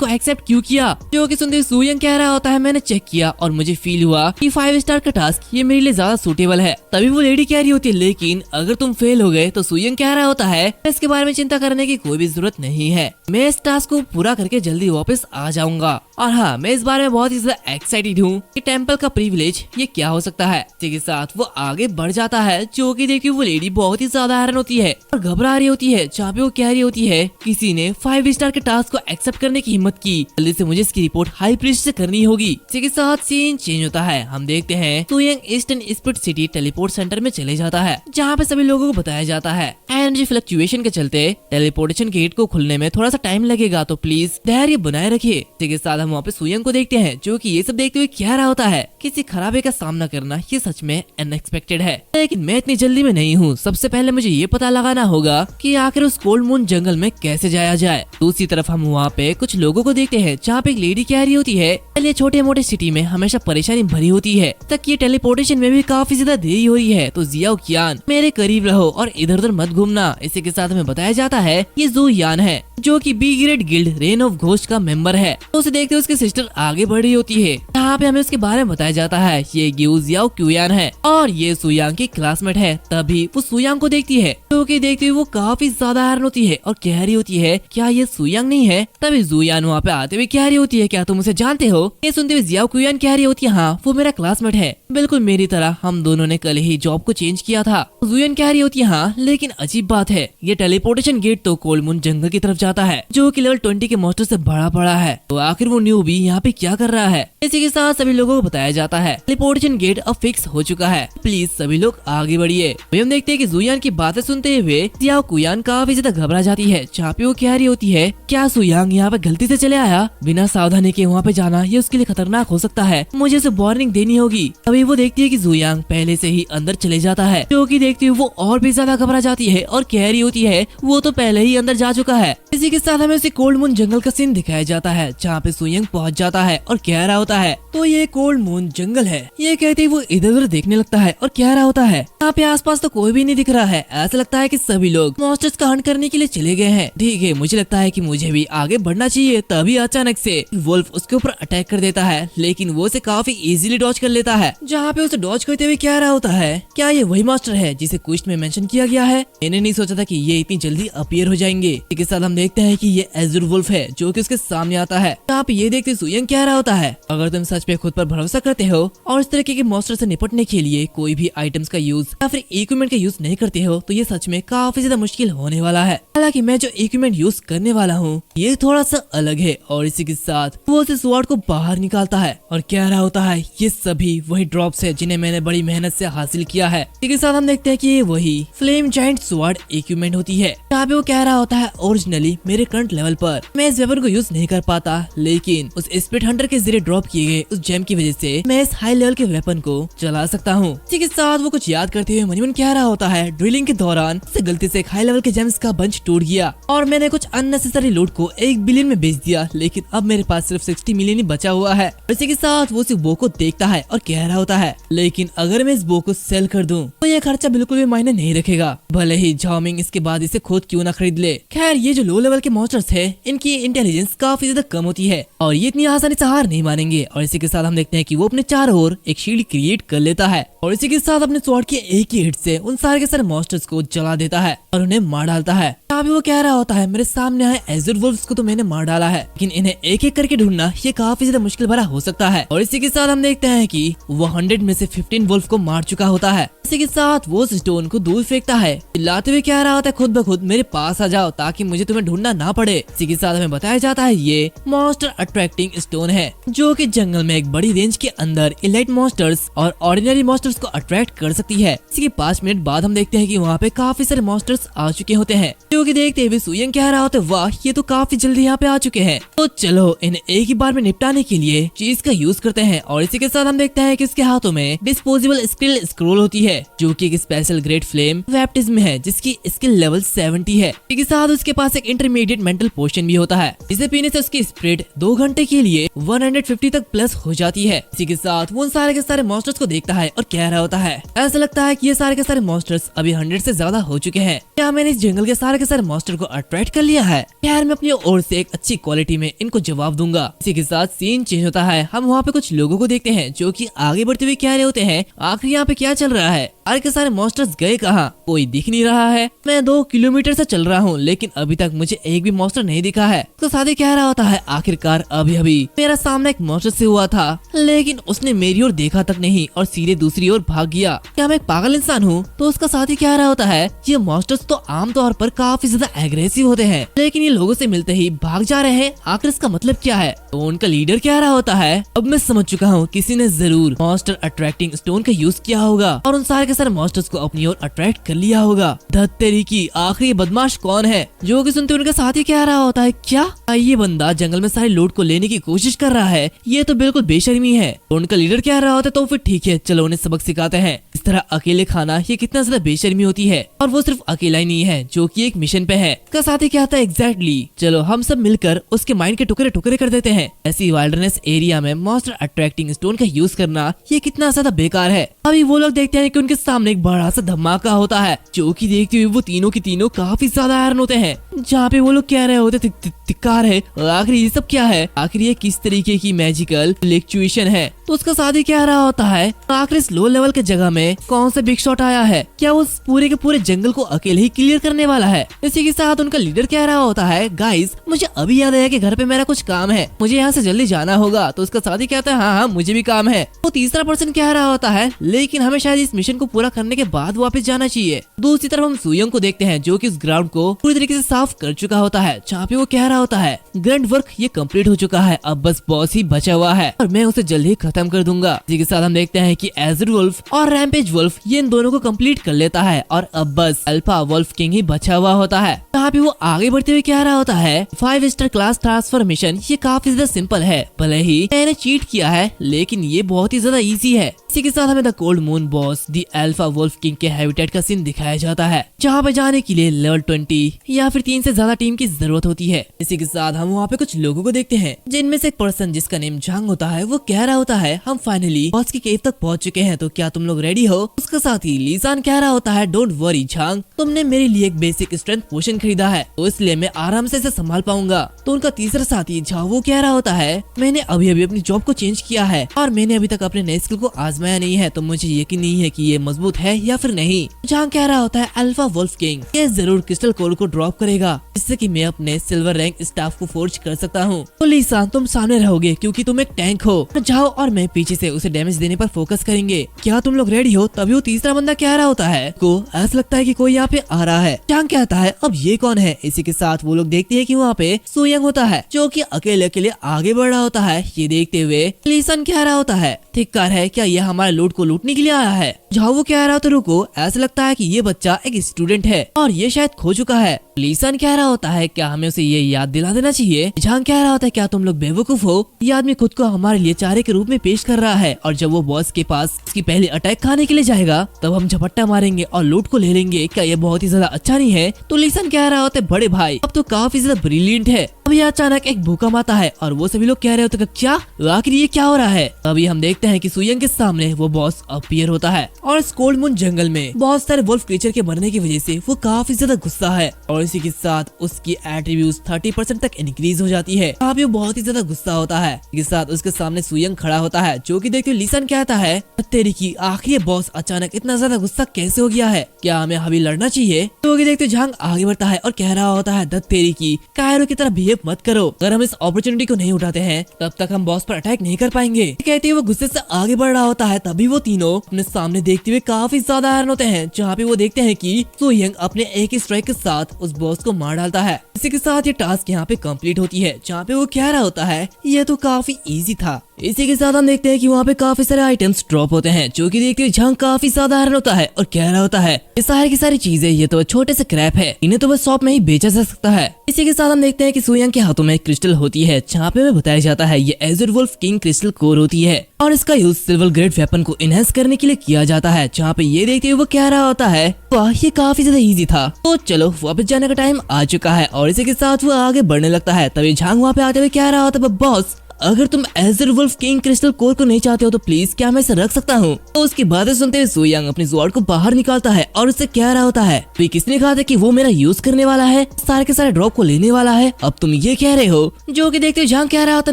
को एक्सेप्ट क्यों किया? जो कि सुनते हुए सुयंग कह रहा होता है, मैंने चेक किया और मुझे फील हुआ कि 5 स्टार का टास्क ये मेरे लिए ज्यादा सूटेबल है। तभी वो लेडी कह रही होती है, लेकिन अगर तुम फेल हो गए तो सुयंग कह रहा होता है, इसके बारे में चिंता करने की कोई भी जरूरत नहीं है, मैं इस टास्क को पूरा करके जल्दी वापस आ जाऊंगा। और हाँ, मैं इस बारे में बहुत ही ज्यादा एक्साइटेड हूँ कि टेंपल का प्रिविलेज ये क्या हो सकता है। इसी के साथ वो आगे बढ़ जाता है, जो कि देखिए वो लेडी बहुत ही ज्यादा हैरान होती है और घबरा रही होती है, जहाँ पे वो कह रही होती है, किसी ने 5 स्टार के टास्क को एक्सेप्ट करने की हिम्मत की, जल्दी से मुझे इसकी रिपोर्ट हाई प्रीस्ट से करनी होगी। इसी के साथ सीन चेंज होता है, हम देखते हैं सुयंग eastern spirit city teleport center में चले जाता है, जहाँ पे सभी लोगों को बताया जाता है एनर्जी फ्लक्चुएशन के चलते टेलीपोर्टेशन गेट को खुलने में थोड़ा सा टाइम लगेगा, तो प्लीज धैर्य बनाए रखिए। इसी के साथ हम वहाँ पे सुयंग को देखते हैं, जो कि ये सब देखते हुए कह रहा होता है, किसी खराबे का सामना करना ये सच में अनएक्सपेक्टेड है, लेकिन मैं इतनी जल्दी में नहीं हूँ। सबसे पहले मुझे ये पता लगाना होगा कि आखिर उस कोल्ड मून जंगल में कैसे जाया जाए। दूसरी तरफ हम वहाँ पे कुछ लोगों को देखते हैं, जहाँ पे एक लेडी कह रही होती है, ये छोटे मोटे सिटी में हमेशा परेशानी भरी होती है, तक ये टेलीपोर्टेशन में भी काफी ज्यादा देरी हो रही है, तो जियाओ कियान मेरे करीब रहो और इधर उधर मत घूमना। इसी के साथ हमें बताया जाता है ये जू यान है, जो कि B grade guild rain of ghost का मेंबर है। तो उसे देखते उसकी सिस्टर आगे बढ़ रही होती है, यहाँ पे हमें उसके बारे में बताया जाता है, ये ग्यू जियाओ क्यूयान है और ये सुयांग की क्लासमेट है। तभी वो सुयांग को देखती है, जो कि देखते हुए वो काफी ज्यादा हैरान होती है और कह रही होती है, क्या ये सुयांग नहीं है? तभी जुयान वहाँ पे आते हुए कह रही होती है, क्या तुम उसे जानते हो? ये सुनते हुए जियाओ क्यूयान कह रही होती है, हाँ वो मेरा क्लासमेट है, बिल्कुल मेरी तरह, हम दोनों ने कल ही जॉब को चेंज किया था। जुयान कह रही होती है, हाँ लेकिन अजीब बात है, ये टेलीपोर्टेशन गेट तो कोल्ड मून जंगल की तरफ जाता है, जो कि लेवल 20 के मॉन्स्टर से बड़ा पड़ा है, तो आखिर वो न्यूबी यहाँ पे क्या कर रहा है? इसी के साथ सभी लोगों को बताया जाता है, टेलीपोर्टेशन गेट अब फिक्स हो चुका है, प्लीज सभी लोग आगे बढ़िए। हम देखते हैं कि जुयान की बातें सुनते हुए जियाओ कुयान काफी ज्यादा घबरा जाती है, जहाँ पे वो कह रही होती है, क्या सुयांग यहाँ पे गलती से चले आया? बिना सावधानी के वहाँ पे जाना ये उसके लिए खतरनाक हो सकता है, मुझे उसे वार्निंग देनी होगी। अभी वो देखती है कि जुयांग पहले से ही अंदर चले जाता है, जो कि देखती हुई वो और भी ज्यादा घबरा जाती है और कह रही होती है, वो तो पहले ही अंदर जा चुका है। इसी के साथ हमें उसे कोल्ड मून जंगल का सीन दिखाया जाता है, जहाँ पे सुयांग पहुँच जाता है और कह रहा होता है, तो ये कोल्ड मून जंगल है। ये कहते ही वो इधर उधर देखने लगता है और कह रहा होता है, यहाँ पे आसपास तो कोई भी नहीं दिख रहा है, ऐसा लगता है कि सभी लोग मॉन्स्टर्स का हंट करने के लिए चले गए हैं। ठीक है, मुझे लगता है कि मुझे भी आगे बढ़ना चाहिए। तभी अचानक से वुल्फ उसके ऊपर अटैक कर देता है, लेकिन वो उसे काफी इजीली डॉज कर लेता है, जहाँ पे उसे डॉज करते हुए कह रहा होता है, क्या ये वही मास्टर है जिसे क्वेस्ट में मेंशन किया गया है? मैंने नहीं सोचा था कि ये इतनी जल्दी अपीयर हो जाएंगे। इसके साथ हम देखते हैं कि ये एजुर वुल्फ है जो कि उसके सामने आता है। यहाँ पे ये देखते सुयंग कह रहा होता है, अगर तुम सच पे खुद पर भरोसा करते हो और इस तरीके के मॉन्स्टर से निपटने के लिए कोई भी आइटम्स का यूज या फिर इक्विपमेंट का यूज नहीं करते हो तो ये सच में काफी ज्यादा मुश्किल होने वाला है। हालांकि मैं जो इक्विपमेंट यूज करने वाला हूँ ये थोड़ा सा अलग है। और इसी के साथ वो उस स्वॉर्ड को बाहर निकालता है और कह रहा होता है, ये सभी वही ड्रॉप्स है जिन्हें मैंने बड़ी मेहनत से हासिल किया है। इसी के साथ हम देखते हैं कि ये वही फ्लेम जायंट स्वॉर्ड इक्विपमेंट होती है। यहाँ पे वो कह रहा होता है, ओरिजिनली मेरे करंट लेवल पर मैं इस वेपन को यूज नहीं कर पाता, लेकिन उस स्पिरिट हंटर के जरिए ड्रॉप किए गए उस जेम की वजह से मैं इस हाई लेवल के वेपन को चला सकता हूँ। इसी के साथ वो कुछ याद करते हुए मनीमन कह रहा होता है, ड्रिलिंग के दौरान से गलती से एक हाई लेवल के जेम्स का बंच टूट गया और मैंने कुछ अननेसेसरी लूट को 1 बिलियन में बेच दिया, लेकिन अब मेरे पास सिर्फ 60 मिलियन ही बचा हुआ है। इसी के साथ वो उस बो को देखता है और कह रहा होता है, लेकिन अगर मैं इस बो को सेल कर दूं तो ये खर्चा बिल्कुल भी मायने नहीं रखेगा, भले ही झाओमिंग इसके बाद इसे खुद क्यों ना खरीद ले। खैर ये जो लो लेवल के मॉन्स्टर्स है इनकी इंटेलिजेंस काफी ज्यादा कम होती है और ये इतनी आसानी से हार नहीं मानेंगे। और इसी के साथ हम देखते हैं कि वो अपने चारों ओर एक शील्ड क्रिएट कर लेता है और इसी के साथ अपने स्वॉर्ड के एक ही हिट से उन सारे के सारे मॉन्स्टर्स को जला देता है और उन्हें मार डालता है। अभी वो कह रहा होता है, मेरे सामने आए एजुर वुल्फ्स को तो मैंने मार डाला है, लेकिन इन्हें एक एक करके ढूंढना ये काफी ज्यादा मुश्किल भरा हो सकता है। और इसी के साथ हम देखते हैं कि वो 100 में से 15 वुल्फ को मार चुका होता है। इसी के साथ वो स्टोन को दूर फेंकता है, चिल्लाते हुए कह रहा होता है, खुद ब खुद मेरे पास आ जाओ ताकि मुझे तुम्हें ढूंढना ना पड़े। इसी के साथ हमें बताया जाता है ये मॉन्स्टर अट्रैक्टिंग स्टोन है जो कि जंगल में एक बड़ी रेंज के अंदर इलाइट मॉन्स्टर्स और ऑर्डिनरी मॉन्स्टर्स को अट्रैक्ट कर सकती है। इसी के 5 मिनट बाद हम देखते हैं कि वहाँ पे काफी सारे मॉन्स्टर्स आ चुके होते हैं, जो कि देखते हुए सुयंग कह रहा होता है, वाह ये तो काफी जल्दी यहाँ पे आ चुके हैं, तो चलो इन्हें एक ही बार में निपटाने के लिए चीज का यूज करते हैं। और इसी के साथ हम देखते हैं कि इसके हाथों में डिस्पोजेबल स्किल स्क्रोल होती है जो कि एक स्पेशल ग्रेड फ्लेम बैप्टिज्म है जिसकी स्किल लेवल 70 है। इसी के साथ उसके पास एक इंटरमीडिएट मेंटल पोशन भी होता है जिसे पीने से उसकी स्प्रिट 2 घंटे के लिए 150 तक प्लस हो जाती है। इसी के साथ वो उन सारे के सारे मॉन्स्टर्स को देखता है और कह रहा होता है, ऐसा लगता है कि ये सारे के सारे मॉन्स्टर्स अभी 100 से ज्यादा हो चुके हैं, क्या मैंने इस जंगल के सारे मॉन्स्टर को अट्रैक्ट कर लिया है? खैर मैं अपनी ओर से एक अच्छी क्वालिटी में इनको जवाब दूंगा। इसी के साथ सीन चेंज होता है, हम वहाँ पे कुछ लोगों को देखते हैं जो कि आगे बढ़ते हुए कह रहे होते हैं, आखिर यहाँ पे क्या चल रहा है, सारे के सारे मॉन्स्टर्स गए कहाँ, कोई दिख नहीं रहा है, मैं 2 किलोमीटर से चल रहा हूँ लेकिन अभी तक मुझे एक भी मॉन्स्टर नहीं दिखा है। तो साथी कह रहा होता है, आखिरकार अभी अभी मेरा सामना एक मॉन्स्टर से हुआ था लेकिन उसने मेरी ओर देखा तक नहीं और सीधे दूसरी ओर भाग गया, क्या मैं एक पागल इंसान हूँ? तो उसका साथी कह रहा होता है, ये मॉन्स्टर्स तो आमतौर पर काफी ज्यादा एग्रेसिव होते हैं लेकिन ये लोगों से मिलते ही भाग जा रहे हैं, आखिर इसका मतलब क्या है? तो उनका लीडर कह रहा होता है, अब मैं समझ चुका हूँ, किसी ने जरूर मॉन्स्टर अट्रैक्टिंग स्टोन का यूज किया होगा और उन सारे के सारे मॉन्स्टर्स को अपनी ओर अट्रैक्ट कर लिया होगा। धत्तेरी की आखिरी बदमाश कौन है? जो कि सुनते उनका साथी कह रहा होता है, क्या ये बंदा जंगल में सारे लूट को लेने की कोशिश कर रहा है? ये तो बिल्कुल बेशर्मी है। तो उनका लीडर कह रहा होता है, तो फिर ठीक है चलो उन्हें सबक सिखाते हैं, इस तरह अकेले खाना ये कितना ज्यादा बेशर्मी होती है। और वो सिर्फ अकेला ही नहीं है जो कि एक मिशन पे है। उसका साथी कहता है, एग्जैक्टली, चलो हम सब मिलकर उसके माइंड के टुकड़े टुकड़े कर देते हैं। ऐसी वाइल्डनेस एरिया में मॉन्स्टर अट्रैक्टिंग स्टोन का यूज करना ये कितना ज्यादा बेकार है। अभी वो लोग देखते हैं कि उनके सामने एक बड़ा सा धमाका होता है जो कि देखते हुए वो तीनों की तीनों काफी ज्यादा आयरन होते हैं। जहाँ पे वो लोग कह रहे होते तिक्कार है, आखिर ये सब क्या है, आखिर ये किस तरीके की मैजिकल फ्लक्चुएशन है? तो उसका साथी कह रहा होता है, आखिर इस लो लेवल के जगह में कौन सा बिग शॉट आया है, क्या वो पूरे के पूरे जंगल को अकेले ही क्लियर करने वाला है? इसी के साथ उनका लीडर कह रहा होता है, गाइस मुझे अभी याद आया कि घर पे मेरा कुछ काम है, मुझे यहाँ से जल्दी जाना होगा। तो उसका साथी कहता है, हाँ मुझे भी काम है। वो तीसरा पर्सन कह रहा होता है, लेकिन हमें शायद इस मिशन को पूरा करने के बाद वापस जाना चाहिए। दूसरी तरफ हम सुयंग को देखते हैं जो कि इस ग्राउंड को पूरी तरीके से साफ कर चुका होता है, जहाँ पे वो कह रहा होता है, ग्रैंड वर्क ये कंप्लीट हो चुका है, अब बस बॉस ही बचा हुआ है और मैं उसे जल्दी ही खत्म कर दूंगा। इसी के साथ हम देखते हैं कि एजुर वुल्फ और रैम्पेज वुल्फ ये इन दोनों को कंप्लीट कर लेता है और अब बस अल्फा वुल्फ किंग ही बचा हुआ होता है। यहाँ पे वो आगे बढ़ते हुए कह रहा होता है, 5 स्टार क्लास ट्रांसफॉर्मेशन ये काफी ज्यादा सिंपल है, भले ही मैंने चीट किया है लेकिन ये बहुत ही ज्यादा इजी है। इसी के साथ हमें the cold moon boss the alpha wolf king के हैबिटेट का सीन दिखाया जाता है, जहाँ पे जाने के लिए लेवल 20 या फिर 3 से ज्यादा टीम की जरूरत होती है। इसी के साथ हम वहाँ पे कुछ लोगों को देखते हैं, जिनमें से एक पर्सन जिसका नेम झांग होता है वो कह रहा होता है हम फाइनली बॉस की केव तक पहुँच चुके हैं, तो क्या तुम लोग रेडी हो। उसके साथ ही लीसान कह रहा होता है डोंट वरी झांग, तुमने मेरे लिए एक बेसिक स्ट्रेंथ पोशन खरीदा है तो इसलिए मैं आराम से इसे संभाल पाऊंगा। तो उनका तीसरा साथी झावो कह रहा होता है मैंने अभी अभी अपनी जॉब को चेंज किया है और मैंने अभी तक अपने नए स्किल को आजमाया नहीं है, तो मुझे यकीन नहीं है कि ये मजबूत है या फिर नहीं। झांग कह रहा होता है अल्फा वुल्फ किंग ये जरूर क्रिस्टल कोर को ड्रॉप करेगा जिससे कि मैं अपने सिल्वर रैंक स्टाफ को फोर्ज कर सकता हूँ। तो लीसान तुम सामने रहोगे क्योंकि तुम एक टैंक हो, जाओ और मैं पीछे से उसे डैमेज देने पर फोकस करेंगे। क्या तुम लोग रेडी हो। तभी वो तीसरा बंदा कह रहा होता है को ऐसा लगता है कि कोई यहाँ पे आ रहा है। झांग कहता है अब ये कौन है। इसी के साथ वो लोग देखते हैं कि वहाँ पे सुयंग होता है जो कि अकेले अकेले आगे बढ़ रहा होता है। ये देखते हुए लीसान कह रहा होता है थिक्कार है क्या ये हमारे लूट को लूटने के लिए आया है। झावो कह रहा होता रुको ऐसा लगता है कि ये बच्चा एक स्टूडेंट है और ये शायद खो चुका है। लीसान कह रहा होता है क्या हमें उसे ये याद दिला देना चाहिए। झांग कह रहा होता है क्या तुम लोग बेवकूफ हो, ये आदमी खुद को हमारे लिए चारे के रूप में पेश कर रहा है और जब वो बॉस के पास उसकी पहली अटैक खाने के लिए जाएगा तब हम झपट्टा मारेंगे और लूट को ले लेंगे। क्या ये बहुत ही ज्यादा अच्छा नहीं है। तो लीसान कह रहा होता है बड़े भाई अब तो काफी ज्यादा ब्रिलियंट है। अभी अचानक एक भूकंप आता है और वो सभी लोग कह रहे होते हैं क्या आखिर ये क्या हो रहा है। अभी हम देखते हैं कि सुयंग के सामने वो बॉस अपीयर होता है और इस कोल्ड मून जंगल में बहुत सारे वुल्फ क्रीचर के मरने की वजह से वो काफी ज्यादा गुस्सा है और इसी के साथ उसकी एट्रीब्यूट्स 30% तक इंक्रीज हो जाती है। अभी वो बहुत ही ज्यादा गुस्सा होता है। इसके साथ उसके सामने सुयंग खड़ा होता है जो कि देखते लीसान कहता है तेरी की आखिर ये बॉस अचानक इतना ज्यादा गुस्सा कैसे हो गया है, क्या हमें अभी लड़ना चाहिए। तो देखते झांग आगे बढ़ता है और कह रहा होता है तेरी की कायरो की तरह बिहेव मत करो, अगर हम इस अपॉर्चुनिटी को नहीं उठाते हैं तब तक हम बॉस पर अटैक नहीं कर पाएंगे। कहते हुए वो गुस्से से आगे बढ़ रहा होता है। तभी वो तीनों अपने सामने देखते हुए काफी ज्यादा हैरान होते हैं जहाँ पे वो देखते हैं कि सुयंग अपने एक ही स्ट्राइक के साथ उस बॉस को मार डालता है। इसी के साथ ये टास्क यहाँ पे कंप्लीट होती है जहाँ पे वो कह रहा होता है ये तो काफी इजी था। इसी के साथ हम देखते हैं कि वहाँ पे काफी सारे आइटम्स ड्रॉप होते हैं जो कि देखते हुए झांग काफी ज्यादा हैरान होता है और कह रहा होता है ये सारी की सारी चीजें ये तो छोटे से क्रैप है, इन्हें तो बस शॉप में ही बेचा जा सकता है। इसी के साथ हम देखते हैं कि सुयंग के हाथों में क्रिस्टल होती है जहाँ पे हमें बताया जाता है ये एज़ुर वुल्फ किंग क्रिस्टल कोर होती है और इसका यूज सिल्वर ग्रेड वेपन को इनहेंस करने के लिए किया जाता है। जहाँ पे ये देखते हुए वो कह रहा होता है वाह ये काफी ज्यादा इजी था, तो चलो वापस जाने का टाइम आ चुका है और इसी के साथ वो आगे बढ़ने लगता है। तभी झांग वहाँ पे आते हुए कह रहा होता है बॉस अगर तुम एज़ुर वुल्फ किंग क्रिस्टल कोर को नहीं चाहते हो तो प्लीज क्या मैं इसे रख सकता हूँ। तो उसकी बातें सुनते हुए सुयंग अपनी स्वॉर्ड को बाहर निकालता है और उससे कह रहा होता है फिर किसने कहा था कि वो मेरा यूज करने वाला है, सारे के सारे ड्रॉप को लेने वाला है, अब तुम ये कह रहे हो। जो कि देखते झांग कह रहा होता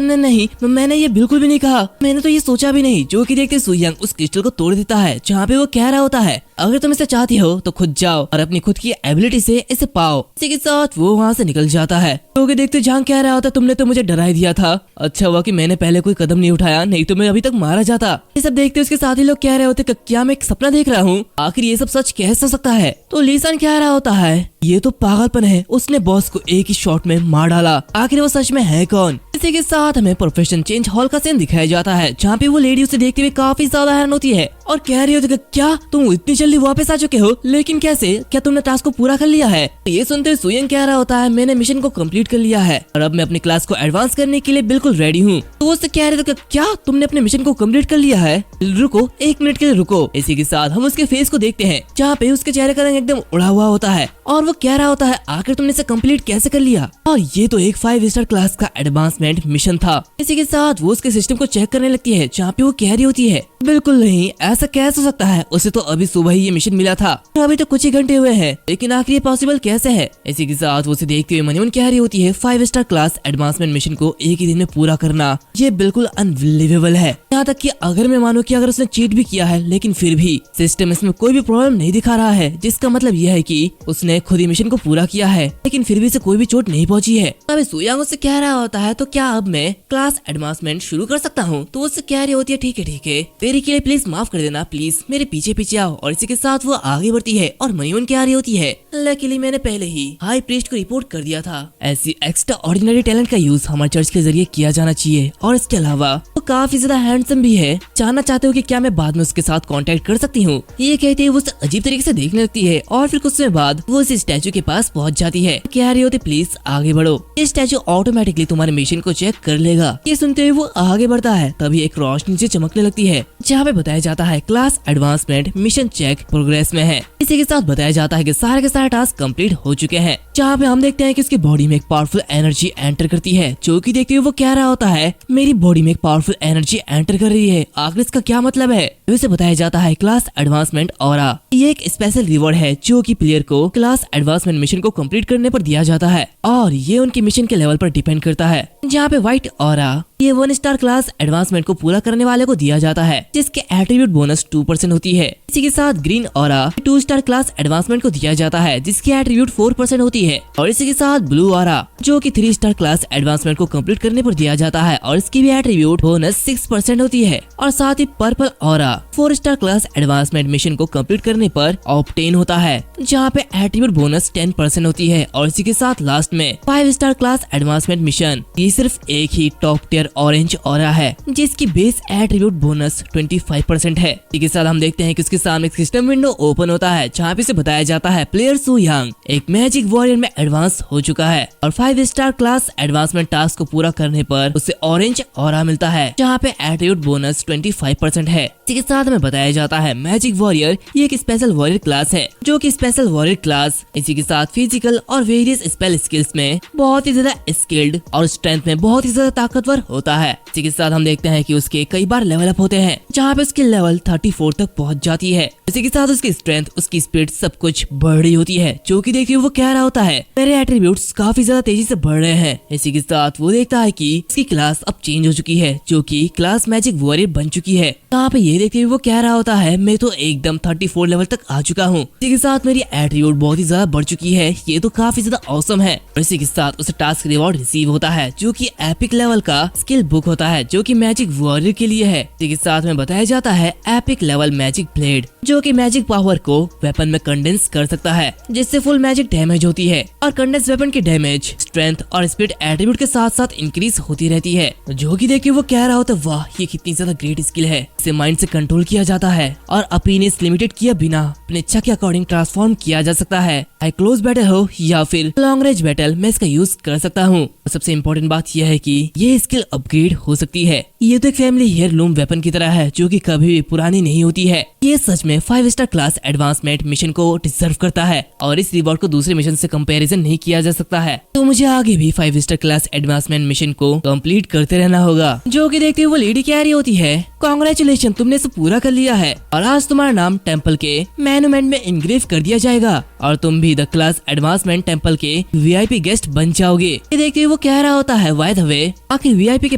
नहीं मैंने ये बिल्कुल भी नहीं कहा, मैंने तो ये सोचा भी नहीं। जो कि देखते सुयंग उस क्रिस्टल को तोड़ देता है जहाँ पे वो कह रहा होता है अगर तुम इसे चाहती हो तो खुद जाओ और अपनी खुद की एबिलिटी से इसे पाओ। इसी के साथ वो वहाँ से निकल जाता है। तो देखते झांग कह रहा होता तुमने तो मुझे डरा ही दिया था, अच्छा हुआ कि मैंने पहले कोई कदम नहीं उठाया, नहीं तो मैं अभी तक मारा जाता। ये सब देखते उसके साथी लोग कह रहे होते क्या मैं एक सपना देख रहा हूँ, आखिर ये सब सच कैसे हो सकता है। तो लीसान कह रहा होता है ये तो पागलपन है, उसने बॉस को एक ही शॉट में मार डाला, आखिर वो सच में है कौन। इसी के साथ हमें प्रोफेशन चेंज हॉल का सीन दिखाया जाता है जहाँ पे वो लेडी उसे देखते हुए काफी ज्यादा हैरान होती है और कह रही होती है क्या तुम इतनी जल्दी वापस आ चुके हो, लेकिन कैसे, क्या तुमने टास्क को पूरा कर लिया है। ये सुनते हुए सुयंग कह रहा होता है मैंने मिशन को कंप्लीट कर लिया है और अब मैं अपनी क्लास को एडवांस करने के लिए बिल्कुल रेडी हूँ। तो उससे कह रहे थे क्या तुमने अपने मिशन को कंप्लीट कर लिया है, रुको 1 मिनट के लिए रुको। इसी के साथ हम उसके फेस को देखते हैं जहाँ पे उसके चेहरे का रंग एकदम उड़ा हुआ होता है और वो कह रहा होता है आखिर तुमने इसे कंप्लीट कैसे कर लिया। और ये तो एक 5 स्टार क्लास का एडवांसमेंट मिशन था। इसी के साथ वो उसके सिस्टम को चेक करने लगती है जहाँ पे वो कह रही होती है बिल्कुल नहीं, ऐसा कैसे हो सकता है, उसे तो अभी सुबह ही ये मिशन मिला था, अभी तो कुछ ही घंटे हुए हैं, लेकिन आखिर ये पॉसिबल कैसे है। इसी के साथ वो उसे देखते हुए मनीमन कह रही होती है 5 स्टार क्लास एडवांसमेंट मिशन को एक ही दिन में पूरा करना ये बिल्कुल अनबिलीवेबल है। यहाँ तक कि अगर मैं मानूं कि अगर उसने चीट भी किया है लेकिन फिर भी सिस्टम इसमें कोई भी प्रॉब्लम नहीं दिखा रहा है, जिसका मतलब यह है कि उसने खुद ही मिशन को पूरा किया है लेकिन फिर भी इसे कोई भी चोट नहीं पहुंची है। अभी सुयंग उससे कह रहा होता है तो क्या अब मैं क्लास एडवांसमेंट शुरू कर सकता हूँ। तो उससे कह रही होती है ठीक है तेरी के लिए प्लीज माफ कर देना, प्लीज मेरे पीछे पीछे आओ। और इसी के साथ वो आगे बढ़ती है और मनीमन कह रही होती है लकीली मैंने पहले ही हाई प्रीस्ट को रिपोर्ट कर दिया था, ऐसी एक्स्ट्रा ऑर्डिनरी टैलेंट का यूज हमारे चर्च के जरिए किया जाना चाहिए और इसके अलावा वो काफी ज्यादा हैंडसम भी है, जानना चाहते हो कि क्या मैं बाद में उसके साथ कांटेक्ट कर सकती हूँ। ये कहते वो उसे अजीब तरीके से देखने लगती है और फिर कुछ समय बाद वो इस स्टैचू के पास पहुँच जाती है। कह रही होती प्लीज आगे बढ़ो, ये स्टैचू ऑटोमेटिकली तुम्हारे मिशन को चेक कर लेगा। ये सुनते हुए वो आगे बढ़ता है तभी एक रोशनी से चमकने लगती है जहाँ पे बताया जाता है class advancement mission check progress में है। इसी के साथ बताया जाता है कि सारे के सारे टास्क कंप्लीट हो चुके हैं। जहाँ पे हम देखते हैं कि उसकी बॉडी में एक पावरफुल एनर्जी एंटर करती है, जो कि देखते हुए वो कह रहा होता है मेरी बॉडी में एक पावरफुल एनर्जी एंटर कर रही है, आखिर इसका क्या मतलब है। इसे बताया जाता है क्लास एडवांसमेंट ऑरा। ये एक स्पेशल रिवॉर्ड है जो कि प्लेयर को क्लास एडवांसमेंट मिशन को कंप्लीट करने पर दिया जाता है और ये उनके मिशन के लेवल पर डिपेंड करता है। जहाँ पे व्हाइट ऑरा ये 1 स्टार क्लास एडवांसमेंट को पूरा करने वाले को दिया जाता है, जिसके एट्रीब्यूट बोनस 2% होती है। इसी के साथ green aura 2 star class advancement को दिया जाता है, जिसकी एट्रीब्यूट 4% होती है। और इसी के साथ ब्लू ऑरा जो कि 3 स्टार क्लास एडवांसमेंट को कंप्लीट करने पर दिया जाता है और इसकी भी एट्रीब्यूट बोनस 6% होती है। और साथ ही purple aura 4 star class advancement mission को कंप्लीट करने पर ऑब्टेन होता है, जहाँ पे एट्रीब्यूट बोनस 10% होती है। और इसी के साथ लास्ट में 5 स्टार क्लास एडवांसमेंट मिशन, ये सिर्फ एक ही टॉप टियर ऑरेंज ऑरा है, जिसकी बेस एट्रीब्यूट बोनस 25% है। इसी के साथ हम देखते हैं कि उसके सामने एक सिस्टम विंडो ओपन होता है, जहाँ पे से बताया जाता है प्लेयर सू यांग एक मैजिक वॉरियर में एडवांस हो चुका है और 5 स्टार क्लास एडवांसमेंट टास्क को पूरा करने पर उसे ऑरेंज ऑरा मिलता है, जहाँ पे एट्रीब्यूट बोनस 25% है। इसी के साथ हमें बताया जाता है मैजिक वॉरियर ये एक स्पेशल वॉरियर क्लास है, जो कि स्पेशल वॉरियर क्लास इसी के साथ फिजिकल और वेरियस स्पेल स्किल्स में बहुत ही ज्यादा स्किल्ड और स्ट्रेंथ में बहुत ही ज्यादा ताकतवर होता है। इसी के साथ हम देखते हैं कि उसके कई बार लेवल अप होते हैं, जहाँ पे उसकी लेवल 34 तक पहुँच जाती है। इसी के साथ उसकी स्ट्रेंथ, उसकी स्पीड सब कुछ बढ़ रही होती है, जो कि देखिए वो कह रहा होता है मेरे एट्रीब्यूट्स काफी ज्यादा तेजी से बढ़ रहे हैं। इसी के साथ वो देखता है कि इसकी क्लास अब चेंज हो चुकी है, जो कि क्लास मैजिक वॉरियर बन चुकी है। यहाँ पे ये देखते हुए वो कह रहा होता है मैं तो एकदम 34 लेवल तक आ चुका हूँ। इसी के साथ मेरी एट्रीब्यूट बहुत ही ज्यादा बढ़ चुकी है, ये तो काफी ज्यादा ऑसम है। और इसी के साथ उसे टास्क रिवॉर्ड रिसीव होता है, जो कि एपिक लेवल का स्किल बुक होता है, जो कि मैजिक वॉरियर के लिए है। इसी के साथ में बताया जाता है एपिक लेवल मैजिक ब्लेड, जो कि मैजिक पावर को वेपन में कंडेंस कर सकता है, जिससे फुल मैजिक डैमेज होती है। और कंडेंस वेपन की डैमेज, स्ट्रेंथ और स्पीड एट्रीब्यूट के साथ साथ इंक्रीज होती रहती है, जो कि देखिए वो कह रहा होता है वाह ये कितनी ज्यादा ग्रेट स्किल है। इसे माइंड से कंट्रोल किया जाता है और अपीनेस लिमिटेड किए बिना अपने इच्छा के अकॉर्डिंग ट्रांसफॉर्म किया जा सकता है। हाई क्लोज बैटल हो या फिर लॉन्ग रेंज बैटल में इसका यूज कर सकता हूँ। सबसे इम्पोर्टेंट बात यह है कि ये स्किल अपग्रेड हो सकती है। ये तो एक फैमिली हेयरलूम वेपन की तरह है, जो कि कभी भी पुरानी नहीं होती है। ये सच में 5 स्टार क्लास एडवांसमेंट मिशन को डिजर्व करता है और इस रिवॉर्ड को दूसरे मिशन से कंपैरिजन नहीं किया जा सकता है। तो मुझे आगे भी 5 स्टार क्लास एडवांसमेंट मिशन को कंप्लीट करते रहना होगा। जो कि देखते हुए वो लेडी कह रही होती है कांग्रेचुलेशन, तुमने इसे पूरा कर लिया है और आज तुम्हारा नाम टेम्पल के मैनुमेंट में इनग्रेव कर दिया जाएगा और तुम भी द क्लास एडवांसमेंट टेम्पल के वीआईपी गेस्ट बन जाओगे। ये देखते हुए वो कह रहा होता है बाय द वे आखिर वीआईपी के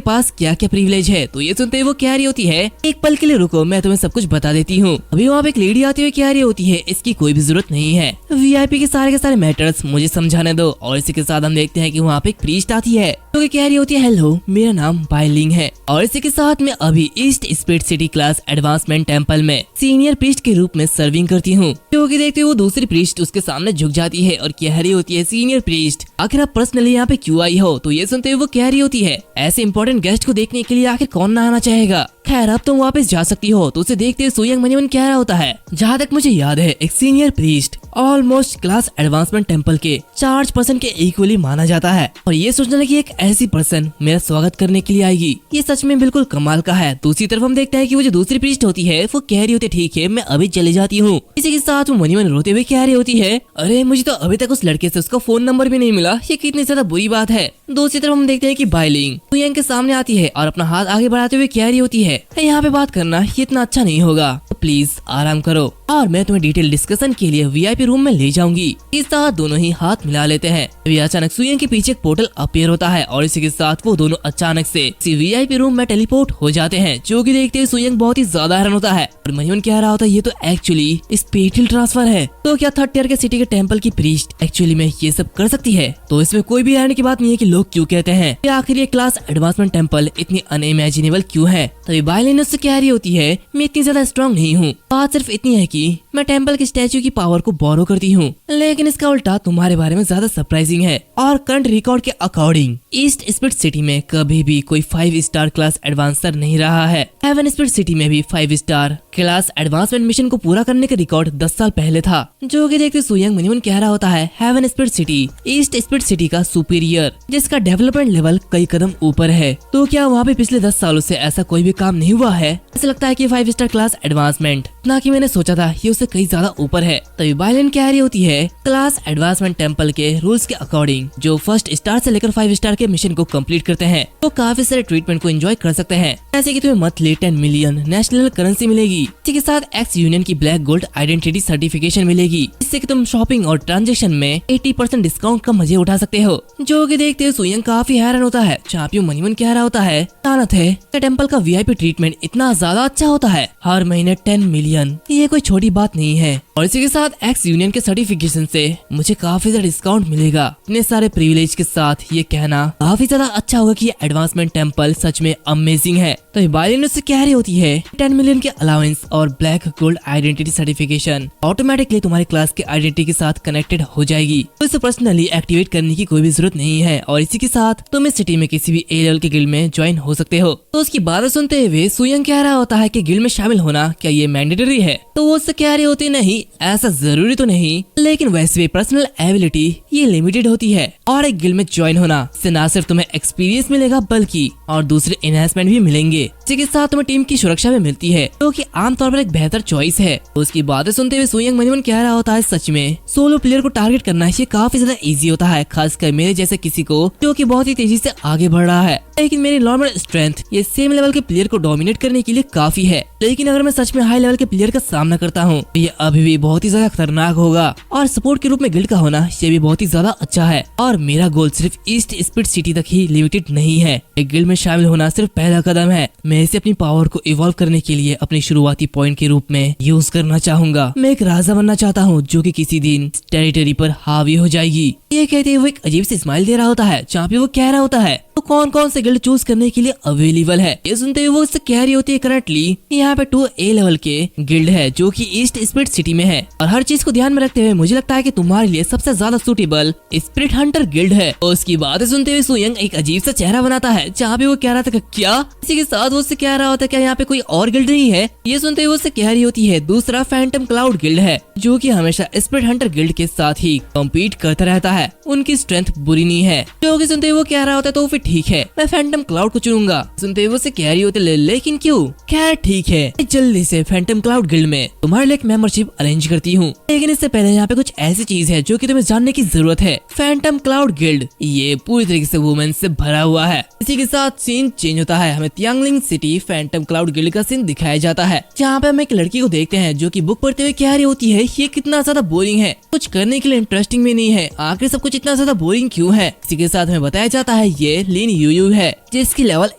पास क्या क्या प्रिविलेज है। तो ये सुनते हुए वो कह रही होती है एक पल के लिए रुको, मैं तुम्हें सब कुछ बता देती हूँ। अभी वहाँ पे एक लेडी आती हुई कह रही होती है इसकी कोई भी जरूरत नहीं है, वीआईपी के सारे मैटर्स मुझे समझाने दो। और इसी के साथ हम देखते हैं कि वहाँ पे एक प्रीस्ट आती है, जो कि कह रही होती है हेलो मेरा नाम बाइलिंग है और इसी के साथ मैं अभी east speed city class advancement temple में सीनियर प्रीस्ट के रूप में सर्विंग करती हूँ। क्योंकि देखते हुए वो दूसरी प्रीस्ट उसके सामने झुक जाती है और कह रही होती है सीनियर प्रीस्ट आखिर आप पर्सनली यहाँ पे क्यों आई हो। तो ये सुनते हुए वो कह रही होती है ऐसे इंपॉर्टेंट गेस्ट को देखने के लिए आखिर कौन ना आना चाहेगा। खैर अब तुम वापस जा सकती हो। तो उसे देखते हुए सोयंग मनीमन कह रहा होता है जहाँ तक मुझे याद है एक senior priest almost class advancement temple के चार्ज पर्सन के इक्वली माना जाता है और ये सोचना कि एक ऐसी पर्सन मेरा स्वागत करने के लिए आएगी, ये सच में बिल्कुल कमाल का है। दूसरी तरफ हम देखते हैं कि वो जो दूसरी प्रीस्ट होती है वो कह रही होती है ठीक है मैं अभी चली जाती हूँ। इसी के साथ वो मनीमन रोते हुए कह रही होती है अरे मुझे तो अभी तक उस लड़के से उसका फोन नंबर भी नहीं मिला, ये कितनी ज्यादा बुरी बात है। दूसरी तरफ हम देखते हैं कि बाइलिंग सोयंग के सामने आती है और अपना हाथ आगे बढ़ाते हुए कह रही होती है यहाँ पे बात करना ये इतना अच्छा नहीं होगा, तो प्लीज आराम करो और मैं तुम्हें डिटेल डिस्कशन के लिए वीआईपी रूम में ले जाऊंगी। इस साथ दोनों ही हाथ मिला लेते हैं। अभी अचानक सुयंग के पीछे एक पोर्टल अपीयर होता है और इसी के साथ वो दोनों अचानक से वीआईपी रूम में टेलीपोर्ट हो जाते हैं, जो कि देखते हुए सुयंग बहुत ही ज्यादा हैरान होता है और मनीमन कह रहा होता है ये तो एक्चुअली स्पेशल ट्रांसफर है। तो क्या 3rd टियर के सिटी के टेम्पल की प्रीस्ट एक्चुअली में ये सब कर सकती है। तो इसमें कोई भी हैरानी की बात नहीं है कि लोग क्यों कहते हैं कि आखिर ये क्लास एडवांसमेंट टेम्पल इतनी अनइमेजिनेबल क्यों है। तभी बाइलिन उससे कह रही होती है मैं इतनी ज्यादा स्ट्रॉन्ग नहीं हूँ, बात सिर्फ इतनी है कि मैं टेम्पल की स्टैचू की पावर को बोरो करती हूँ, लेकिन इसका उल्टा तुम्हारे बारे में ज्यादा सरप्राइजिंग है। और करंट रिकॉर्ड के अकॉर्डिंग ईस्ट स्पिरिट सिटी में कभी भी कोई 5 स्टार क्लास एडवांसर नहीं रहा है। हेवन स्पिरिट सिटी में भी 5 स्टार क्लास एडवांसमेंट मिशन को पूरा करने का रिकॉर्ड 10 साल पहले था। जो कि देखते सुयंग मनीमन कह रहा होता है heaven spirit city east spirit city का सुपीरियर, जिसका डेवलपमेंट लेवल कई कदम ऊपर है। तो क्या वहाँ पे पिछले 10 सालों से ऐसा कोई भी काम नहीं हुआ है? ऐसा लगता है कि 5 स्टार क्लास एडवांसमेंट ना कि मैंने सोचा था ये उससे कई ज्यादा ऊपर है। तभी बाइलिन कह रही होती है क्लास एडवांसमेंट टेम्पल के रूल्स के अकॉर्डिंग जो फर्स्ट स्टार से लेकर 5 स्टार के मिशन को कंप्लीट करते हैं वो काफी सारे ट्रीटमेंट को एंजॉय कर सकते हैं, जैसे कि तुम्हें मंथली 10 मिलियन नेशनल करेंसी मिलेगी। इसी के साथ एक्स यूनियन की ब्लैक गोल्ड आइडेंटिटी सर्टिफिकेशन मिलेगी, जिससे कि तुम शॉपिंग और ट्रांजेक्शन में 80% डिस्काउंट का मजे उठा सकते हो। जो कि देखते हुए सुयंग काफी हैरान होता है। चैंपियन मनीमन कह रहा होता है जानत है टेम्पल का वीआईपी ट्रीटमेंट इतना ज्यादा अच्छा होता है, हर महीने 10 मिलियन, ये कोई छोटी बात नहीं है। और इसी के साथ एक्स यूनियन के सर्टिफिकेशन से मुझे काफी ज्यादा डिस्काउंट मिलेगा। इतने सारे प्रिविलेज के साथ ये कहना काफी ज्यादा अच्छा होगा कि एडवांसमेंट टेम्पल सच में अमेजिंग है। तो बाइलिन उससे कह रही होती है 10 मिलियन के अलाउंस और black gold identity certification automatically तुम्हारे क्लास के आइडेंटिटी के साथ कनेक्टेड हो जाएगी, तो इसे पर्सनली एक्टिवेट करने की कोई भी जरूरत नहीं है। और इसी के साथ तुम इस सिटी में किसी भी ए लेवल के गिल्ड में ज्वाइन हो सकते हो। तो उसकी बातें सुनते हुए सुयंग कह रहा होता है कि गिल्ड में शामिल होना क्या ये मैंडेटरी है? तो वो उससे कह रही होती नहीं, ऐसा जरूरी तो नहीं, लेकिन वैसे भी पर्सनल एबिलिटी ये लिमिटेड होती है और एक गिल्ड में ज्वाइन होना से न सिर्फ तुम्हें एक्सपीरियंस मिलेगा बल्कि और दूसरे एनहांसमेंट भी मिलेंगे, जिसके साथ तुम्हें टीम की सुरक्षा में मिलती है, जो कि आमतौर पर एक बेहतर चॉइस है। उसकी बातें सुनते हुए सुयंग मनीमन कह रहा होता है सच में सोलो प्लेयर को टारगेट करना ये काफी ज्यादा इजी होता है, खासकर मेरे जैसे किसी को जो कि बहुत ही तेजी से आगे बढ़ रहा है। लेकिन मेरी नॉर्मल स्ट्रेंथ ये सेम लेवल के प्लेयर को डोमिनेट करने के लिए काफी है, लेकिन अगर मैं सच में हाई लेवल के प्लेयर का सामना करता हूँ तो ये अभी भी बहुत ही ज्यादा खतरनाक होगा। और सपोर्ट के रूप में गिल्ड का होना ये भी बहुत ही ज्यादा अच्छा है। और मेरा गोल सिर्फ ईस्ट स्पिरिट सिटी तक ही लिमिटेड नहीं है, एक गिल्ड में शामिल होना सिर्फ पहला कदम है। मैं इसे अपनी पावर को इवॉल्व करने के लिए अपने शुरुआती पॉइंट के रूप में यूज करना चाहूंगा। मैं एक राजा बनना चाहता हूँ जो कि किसी दिन टेरिटरी पर हावी हो जाएगी। ये कहते हुए वो एक अजीब से स्माइल दे रहा होता है। जहाँ पे वो कह रहा होता है तो कौन कौन से गिल्ड चूज करने के लिए अवेलेबल है? ये सुनते हुए वो उससे कह रही होती है करंटली यहाँ पे 2A लेवल के गिल्ड है जो कि ईस्ट स्पिरिट सिटी में है। और हर चीज को ध्यान में रखते हुए मुझे लगता है कि तुम्हारे लिए सबसे ज्यादा सूटेबल स्पिरिट हंटर गिल्ड है। और उसकी बातें सुनते हुए सुयंग एक अजीब सा चेहरा बनाता है। जहाँ पे वो कह रहा था क्या? इसी के साथ वो उससे कह रहा होता है क्या यहाँ पे कोई और गिल्ड नहीं है? ये सुनते हुए उससे कह रही होती है दूसरा फैंटम क्लाउड गिल्ड है जो कि हमेशा स्पिरिट हंटर गिल्ड के साथ ही कम्पीट करता रहता है, उनकी स्ट्रेंथ बुरी नहीं है। जो कि सुनते हुए वो कह रहा होता है तो फिर ठीक है मैं फैंटम क्लाउड को चुनूंगा। सुनते हुए उसे कह रही होती लेकिन क्यों? खैर ठीक है जल्दी से फैंटम क्लाउड गिल्ड में तुम्हारे लिए एक मेंबरशिप अरेंज करती हूँ, लेकिन इससे पहले यहाँ पे कुछ ऐसी चीज है जो कि तुम्हें जानने की जरूरत है। फैंटम क्लाउड गिल्ड ये पूरी तरीके से वुमेन से भरा हुआ है। इसी के साथ सीन चेंज होता है, हमें तियांगलिंग सिटी फैंटम क्लाउड गिल्ड का सीन दिखाया जाता है, जहाँ पे हम एक लड़की को देखते हैं जो कि बुक पढ़ते हुए कह रही होती है ये कितना ज्यादा बोरिंग है, कुछ करने के लिए इंटरेस्टिंग भी नहीं है, आखिर सब कुछ इतना ज्यादा बोरिंग क्यों है? इसी के साथ हमें बताया जाता है ये लिन यूयू है जिसकी लेवल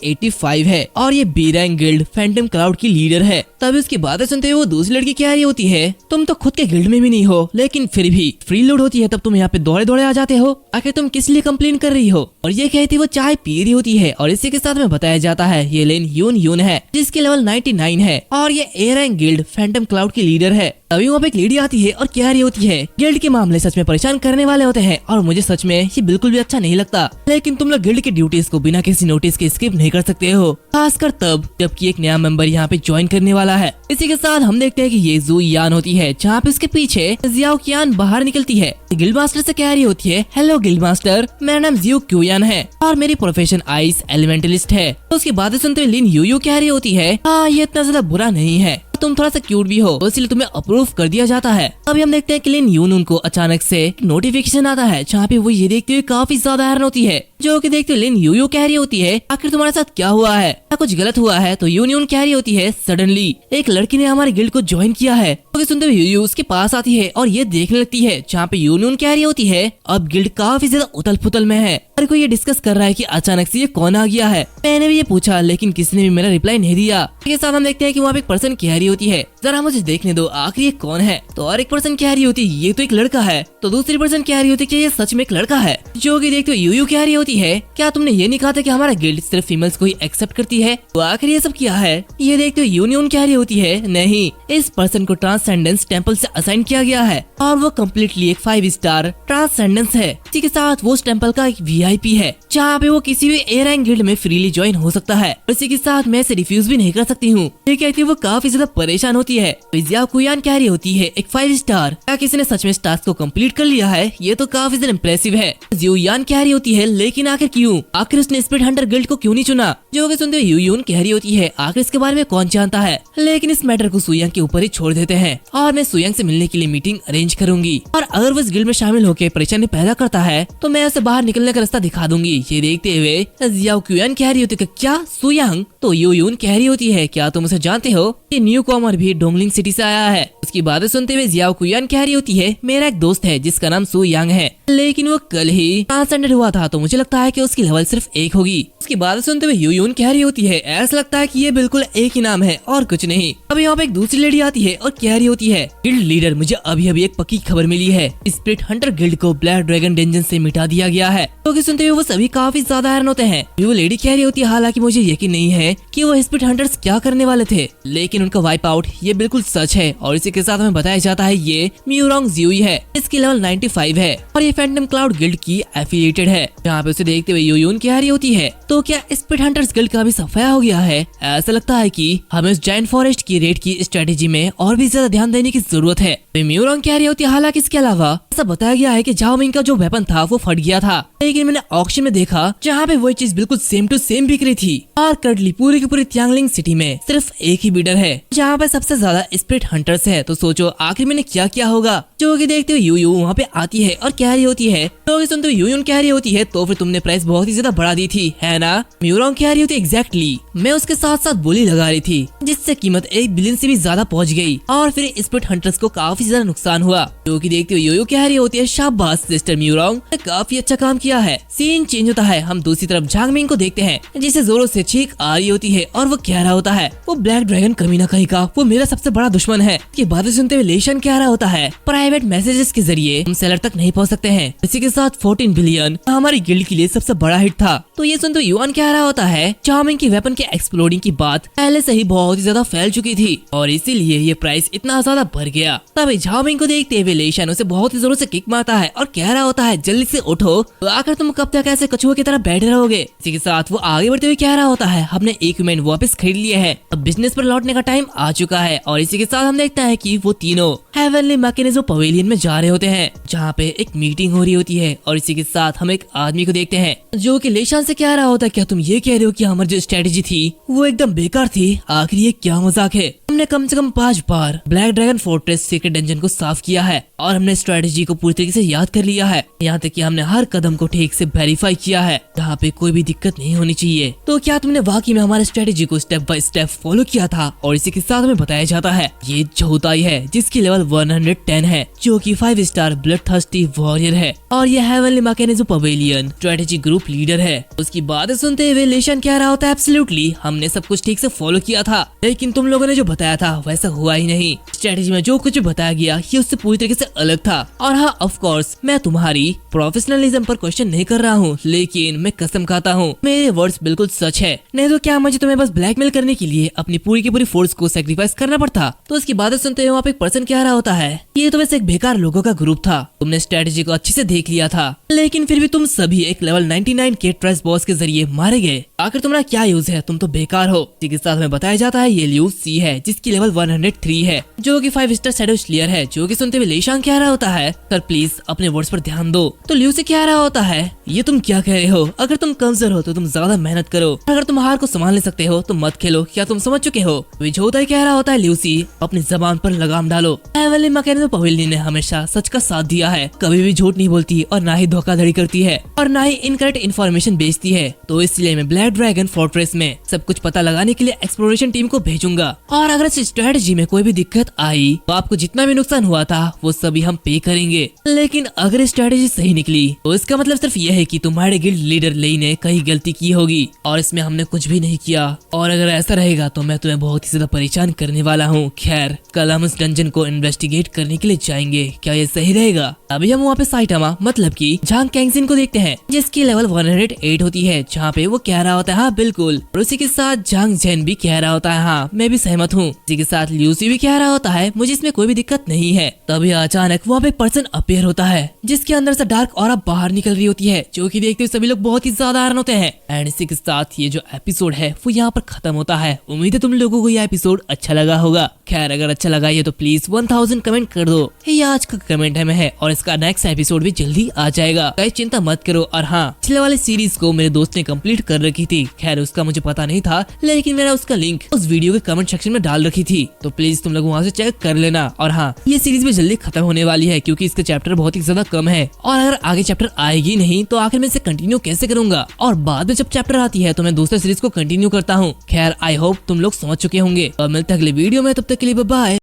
85 है और ये B rank guild phantom cloud की लीडर है। तभी उसकी बातें सुनते हुए वो दूसरी लड़की कह रही होती है तुम तो खुद के गिल्ड में भी नहीं हो, लेकिन फिर भी फ्री लोड होती है तब तुम यहाँ पे दौड़े दौड़े आ जाते हो, आखिर तुम किस लिए कंप्लेन कर रही हो? और ये कहती वो चाय पी रही होती है। और इसी के साथ में बताया जाता है ये लेन यून है जिसकी लेवल 99 है और ये A rank guild phantom cloud की लीडर है। तभी वहाँ पे एक लेडी आती है और कह रही होती है गिल्ड के मामले सच में परेशान करने वाले होते हैं और मुझे सच में ये बिल्कुल भी अच्छा नहीं लगता, लेकिन तुम लोग गिल्ड की ड्यूटीज को बिना किसी नोटिस के स्किप नहीं कर सकते हो, खासकर तब जबकि एक नया मेंबर यहाँ पे ज्वाइन करने वाला है। इसी के साथ हम देखते हैं कि ये जू यान होती है जहाँ पे उसके पीछे जियाओ कियान बाहर निकलती है। गिल्ड मास्टर से कह रही होती है हेलो गिल्ड मास्टर, मेरा नाम जियो क्यूयान है और मेरी प्रोफेशन आइस एलिमेंटलिस्ट है। तो उसकी बातें सुनते हुए लिन यूयू कह रही होती है हाँ ये इतना ज्यादा बुरा नहीं है, तुम थोड़ा सा क्यूट भी हो तो इसलिए तुम्हें अप्रूव कर दिया जाता है। अभी हम देखते हैं कि लिन यून को अचानक से नोटिफिकेशन आता है जहाँ पे वो ये देखते हुए काफी ज्यादा हैरान होती है। जो कि देखते हुए लिन यूयू कह रही होती है आखिर तुम्हारे साथ क्या हुआ है, क्या कुछ गलत हुआ है? तो यून कह रही होती है सडनली एक लड़की ने हमारे गिल्ड को ज्वाइन किया है। तो सुनते हुए यूयू उसके पास आती है और ये देखने लगती है, जहाँ पे यून कह रही होती है अब गिल्ड काफी ज्यादा उथल पुथल में है। हर कोई ये डिस्कस कर रहा है कि अचानक से ये कौन आ गया है। मैंने भी ये पूछा लेकिन किसी ने भी मेरा रिप्लाई नहीं दिया। इसके साथ हम देखते हैं कि वहाँ पे एक पर्सन कह रही होती है जरा मुझे देखने दो आखिर ये कौन है। तो और एक पर्सन कह रही होती है ये तो एक लड़का है। तो दूसरी पर्सन कह रही होती है कि ये सच में एक लड़का है। जो कि देखते हुए यूयू कह रही होती होती है, क्या तुमने ये नहीं कहा था कि हमारा गिल्ड सिर्फ फीमेल्स को ही एक्सेप्ट करती है? तो आखिर ये सब क्या है? ये देखते हुए यूनियन कह रही होती है, नहीं, इस पर्सन को ट्रांससेंडेंस टेम्पल से असाइन किया गया है और वो कम्प्लीटली एक 5 स्टार ट्रांससेंडेंस है। इसी के साथ वो उस टेम्पल का एक VIP है जहाँ पे वो किसी भी ए रैंक गिल्ड में फ्रीली ज्वाइन हो सकता है। इसी के साथ मैं इसे रिफ्यूज भी नहीं कर सकती हूँ। ये कहती है वो काफी ज्यादा परेशान होती है। जियाओ कुयान कह रही होती है, एक 5 स्टार, क्या किसी ने सच में इस टास्क को कंप्लीट कर लिया है? ये तो काफी ज्यादा इम्प्रेसिव है। यूयान कह रही होती है, लेकिन आखिर क्यों? आखिर उसने स्पिरिट हंटर गिल्ड को क्यों नहीं चुना? जो कि सुनते हुए यूयून कह रही होती है, आखिर इसके बारे में कौन जानता है? लेकिन इस मैटर को सुयांग के ऊपर ही छोड़ देते हैं और मैं सुयांग से मिलने के लिए मीटिंग अरेंज करूंगी और अगर वो इस गिल्ड में शामिल होकर परेशानी पैदा करता है तो मैं उसे बाहर निकलने का रास्ता दिखा दूंगी। ये देखते हुए जियाओ कुयान कह रही होती है, क्या सुयांग? तो यूयून कह रही होती है, क्या तुम उसे जानते हो? ये न्यू कॉमर भी डोंगलिंग सिटी से आया है। उसकी बातें सुनते हुए जियाओ कुयान कह रही होती है, मेरा एक दोस्त है जिसका नाम सुयांग है, लेकिन वो कल ही ट्रांसजेंडर हुआ था तो मुझे लगता है कि उसकी लेवल सिर्फ 1 होगी। उसकी बातें सुनते हुए यूयून कह रही होती है, ऐसा लगता है कि ये बिल्कुल एक ही नाम है और कुछ नहीं। अब यहाँ पे एक दूसरी लेडी आती है और कह रही होती है, गिल्ड लीडर, मुझे अभी अभी एक पक्की खबर मिली है, स्पिरिट हंटर गिल्ड को ब्लैक ड्रैगन डेंजन से मिटा दिया गया है। तो सुनते हुए वो सभी काफी ज्यादा हैरान होते हैं। वो लेडी कह रही होती है, हालांकि मुझे यकीन नहीं है कि वो स्पिरिट हंटर्स क्या करने वाले थे, लेकिन उनका वाइप आउट ये बिल्कुल सच है। और इसी के साथ हमें बताया जाता है ये म्यूरोंग ज़्यूई है, इसकी लेवल 95 है और ये फैंटम क्लाउड गिल्ड की एफिलिएटेड है। यहाँ पे उसे देखते हुए यूयून कह रही होती है, तो क्या स्पिरिट हंटर्स गिल्ड का भी सफाया हो गया है? ऐसा लगता है कि हमें उस जायंट फॉरेस्ट की रेड की स्ट्रेटेजी में और भी ज्यादा ध्यान देने की जरूरत है। म्यूरोंग कह रही होती है, हालांकि इसके अलावा ऐसा बताया गया है कि झाओ मिंग का जो वेपन था वो फट गया था, लेकिन मैंने ऑक्शन में देखा जहाँ पे वही चीज बिल्कुल सेम टू सेम बिक रही थी। और करंटली पूरी की पूरी त्यांगलिंग सिटी में सिर्फ एक ही बिडर है जहाँ पे सबसे ज्यादा स्पिरिट हंटर्स है। तो सोचो आखिर मैंने क्या किया होगा। जो कि देखते हुए यूयू वहाँ पे आती है और कह रही होती है, तो सुनते हुए यूयून कह रही होती है, तो फिर तुमने प्राइस बहुत ही ज्यादा बढ़ा दी थी, है ना? म्यूरोंग कह रही होती है, एग्जैक्टली, मैं उसके साथ साथ बोली लगा रही थी जिससे कीमत 1 बिलियन से भी ज्यादा पहुँच गई और फिर स्पिरिट हंटर्स को काफी ज्यादा नुकसान हुआ। जो कि देखते हुए यूयू कह रही होती है, शाबाश सिस्टर म्यूरोंग, काफी अच्छा काम किया है। सीन चेंज होता है, हम दूसरी तरफ झांग मिंग को देखते हैं जिसे जोरों से चीख आ रही होती है और वो कह रहा होता है, वो ब्लैक ड्रैगन कमीना कहीं का, वो मेरा सबसे बड़ा दुश्मन है। ये बातें सुनते हुए लेशन कह रहा होता है, प्राइवेट मैसेजेस के जरिए हम सेलर तक नहीं पहुंच सकते हैं। इसी के साथ 14 बिलियन हमारी गिल्ड के लिए सबसे बड़ा हिट था। तो ये सुनते हुए युआन कह रहा होता है, चार्मिंग की वेपन के एक्सप्लोडिंग की बात पहले से ही बहुत ही ज्यादा फैल चुकी थी और इसीलिए ये प्राइस इतना ज्यादा बढ़ गया। तभी झाओमिंग को देखते हुए लेशन उसे बहुत ही जोरों से किक मारता है और कह रहा होता है, जल्दी से उठो, तो आकर तुम कब तक ऐसे कछुए की तरह बैठे रहोगे। इसी के साथ वो आगे बढ़ते हुए कह रहा होता है, हमने इक्विपमेंट वापस खरीद लिए हैं, अब बिजनेस पर लौटने का टाइम आ चुका है। और इसी के साथ हम देखते हैं कि वो तीनों हेवनली मैकेनिज्म पवेलियन में जा रहे होते हैं जहाँ पे एक मीटिंग हो रही होती है। और इसी के साथ हम एक आदमी को देखते हैं जो कि लेशान से कह रहा होता है, क्या तुम ये कह रहे हो कि हमारी जो स्ट्रेटेजी थी वो एकदम बेकार थी? आखिर ये क्या मजाक है? हमने कम से कम 5 बार black dragon fortress secret dungeon को साफ किया है और हमने स्ट्रेटेजी को पूरी तरीके से याद कर लिया है, यहाँ तक कि हमने हर कदम को ठीक से वेरीफाई किया है जहाँ पे कोई भी दिक्कत नहीं होनी चाहिए। तो क्या तुमने वाकई में हमारे स्ट्रेटेजी को स्टेप बाय स्टेप फॉलो किया था? और इसी के साथ हमें बताया जाता है ये चौथाई है जिसकी लेवल 110 है, जो कि 5 स्टार ब्लड थर्स्टी वॉरियर है और ये heavenly mechanism pavilion strategy group leader है। उसकी बातें सुनते हुए लेशन कह रहा होता है, एब्सोल्युटली, हमने सब कुछ ठीक से फॉलो किया था, लेकिन तुम लोगों ने जो बताया था वैसा हुआ ही नहीं। स्ट्रेटेजी में जो कुछ बताया गया ये उससे पूरी तरीके से अलग था। और हाँ, ऑफ कोर्स मैं तुम्हारी प्रोफेशनलिज्म पर क्वेश्चन नहीं कर रहा हूँ, लेकिन मैं कसम खाता हूँ मेरे वर्ड्स बिल्कुल सच है, नहीं तो क्या मुझे तुम्हें बस ब्लैकमेल करने के लिए अपनी पूरी की पूरी फोर्स को सेक्रीफाइस करना पड़ता। तो उसकी बातें सुनते हुए वहाँ पे एक पर्सन कह रहा होता है, ये तो वैसे एक बेकार लोगों का ग्रुप था, तुमने स्ट्रेटेजी को अच्छे से देख लिया था, लेकिन फिर भी तुम सभी एक लेवल 99 के ट्रेस बॉस के जरिए मारे गए, आखिर तुम्हारा क्या यूज है? तुम तो बेकार हो। इसी के साथ में बताया जाता है ये लियू सी है जिसकी लेवल 103 है, जो कि 5 स्टार शैडो स्लेयर है। जो कि सुनते हुए लेशांग कह रहा होता है, सर प्लीज अपने वर्ड्स पर ध्यान दो। तो लियू से कह रहा होता है, ये तुम क्या कह रहे हो? अगर तुम कमजोर हो तो तुम ज्यादा मेहनत करो, अगर तुम हार को संभाल नहीं सकते हो तो मत खेलो, क्या तुम समझ चुके हो? विजोता कह रहा होता है, ल्यूसी अपनी जबान पर लगाम डालो, हेवनली मैकेनिज्म पवेलियन ने हमेशा सच का साथ दिया है, कभी भी झूठ नहीं बोलती और ना ही धोखाधड़ी करती है और ना ही इनकरेक्ट इन्फॉर्मेशन बेचती है। तो इसलिए मैं ब्लैक ड्रैगन फोर्ट्रेस में सब कुछ पता लगाने के लिए एक्सप्लोरेशन टीम को भेजूंगा और अगर इस स्ट्रेटेजी में कोई भी दिक्कत आई तो आपको जितना भी नुकसान हुआ था वो सभी हम पे करेंगे। लेकिन अगर स्ट्रेटेजी सही निकली तो इसका मतलब सिर्फ यह है कि तुम्हारे गिल्ड लीडर लेई ने कहीं गलती की होगी और इसमें हमने कुछ भी नहीं किया, और अगर ऐसा रहेगा तो मैं तुम्हें बहुत ही ज्यादा परेशान करने वाला हूँ। खैर, कल हम इस डंजन को इन्वेस्टिगेट करने के लिए जाएंगे, क्या ये सही रहेगा? अभी हम वहाँ पे साइटामा मतलब कि झांग कैंगसिन को देखते हैं जिसकी लेवल 108 होती है, जहाँ पे वो कह रहा होता है हाँ बिल्कुल, और उसी के साथ जांग जेन भी कह रहा होता है हाँ मैं भी सहमत हूँ। इसी के साथ ल्यूसी भी कह रहा होता है मुझे इसमें कोई भी दिक्कत नहीं है। तभी अचानक वहाँ पे पर्सन अपीयर होता है जिसके अंदर से डार्क ऑरा बाहर निकल रही होती है, जो कि देखते हुए सभी लोग बहुत ही ज्यादा हैरान होते हैं। एंड इसी के साथ ये जो एपिसोड है वो यहाँ पर खत्म होता है। उम्मीद है तुम लोगों को ये एपिसोड अच्छा लगा होगा। खैर अगर अच्छा लगा ये तो प्लीज 1000 कमेंट कर दो। ये आज का कमेंट है और इसका नेक्स्ट एपिसोड भी जल्दी आ जाएगा, गाइस चिंता मत करो। और हाँ, पिछले वाले सीरीज को मेरे दोस्त ने कंप्लीट कर रखी थी, खैर उसका मुझे पता नहीं था, लेकिन मैंने उसका लिंक उस वीडियो के कमेंट सेक्शन में डाल रखी थी, तो प्लीज तुम लोग वहाँ से चेक कर लेना। और हाँ, ये सीरीज भी जल्दी खत्म होने वाली है क्योंकि इसका चैप्टर बहुत ही ज्यादा कम है, और अगर आगे चैप्टर आएगी नहीं तो आखिर में इसे कंटिन्यू कैसे करूंगा, और बाद में जब चैप्टर आती है तो मैं दूसरे सीरीज को कंटिन्यू करता हूँ। खैर आई होप तुम लोग समझ चुके होंगे। अब मिलते हैं अगले वीडियो में, तब तक के लिए बाय बाय।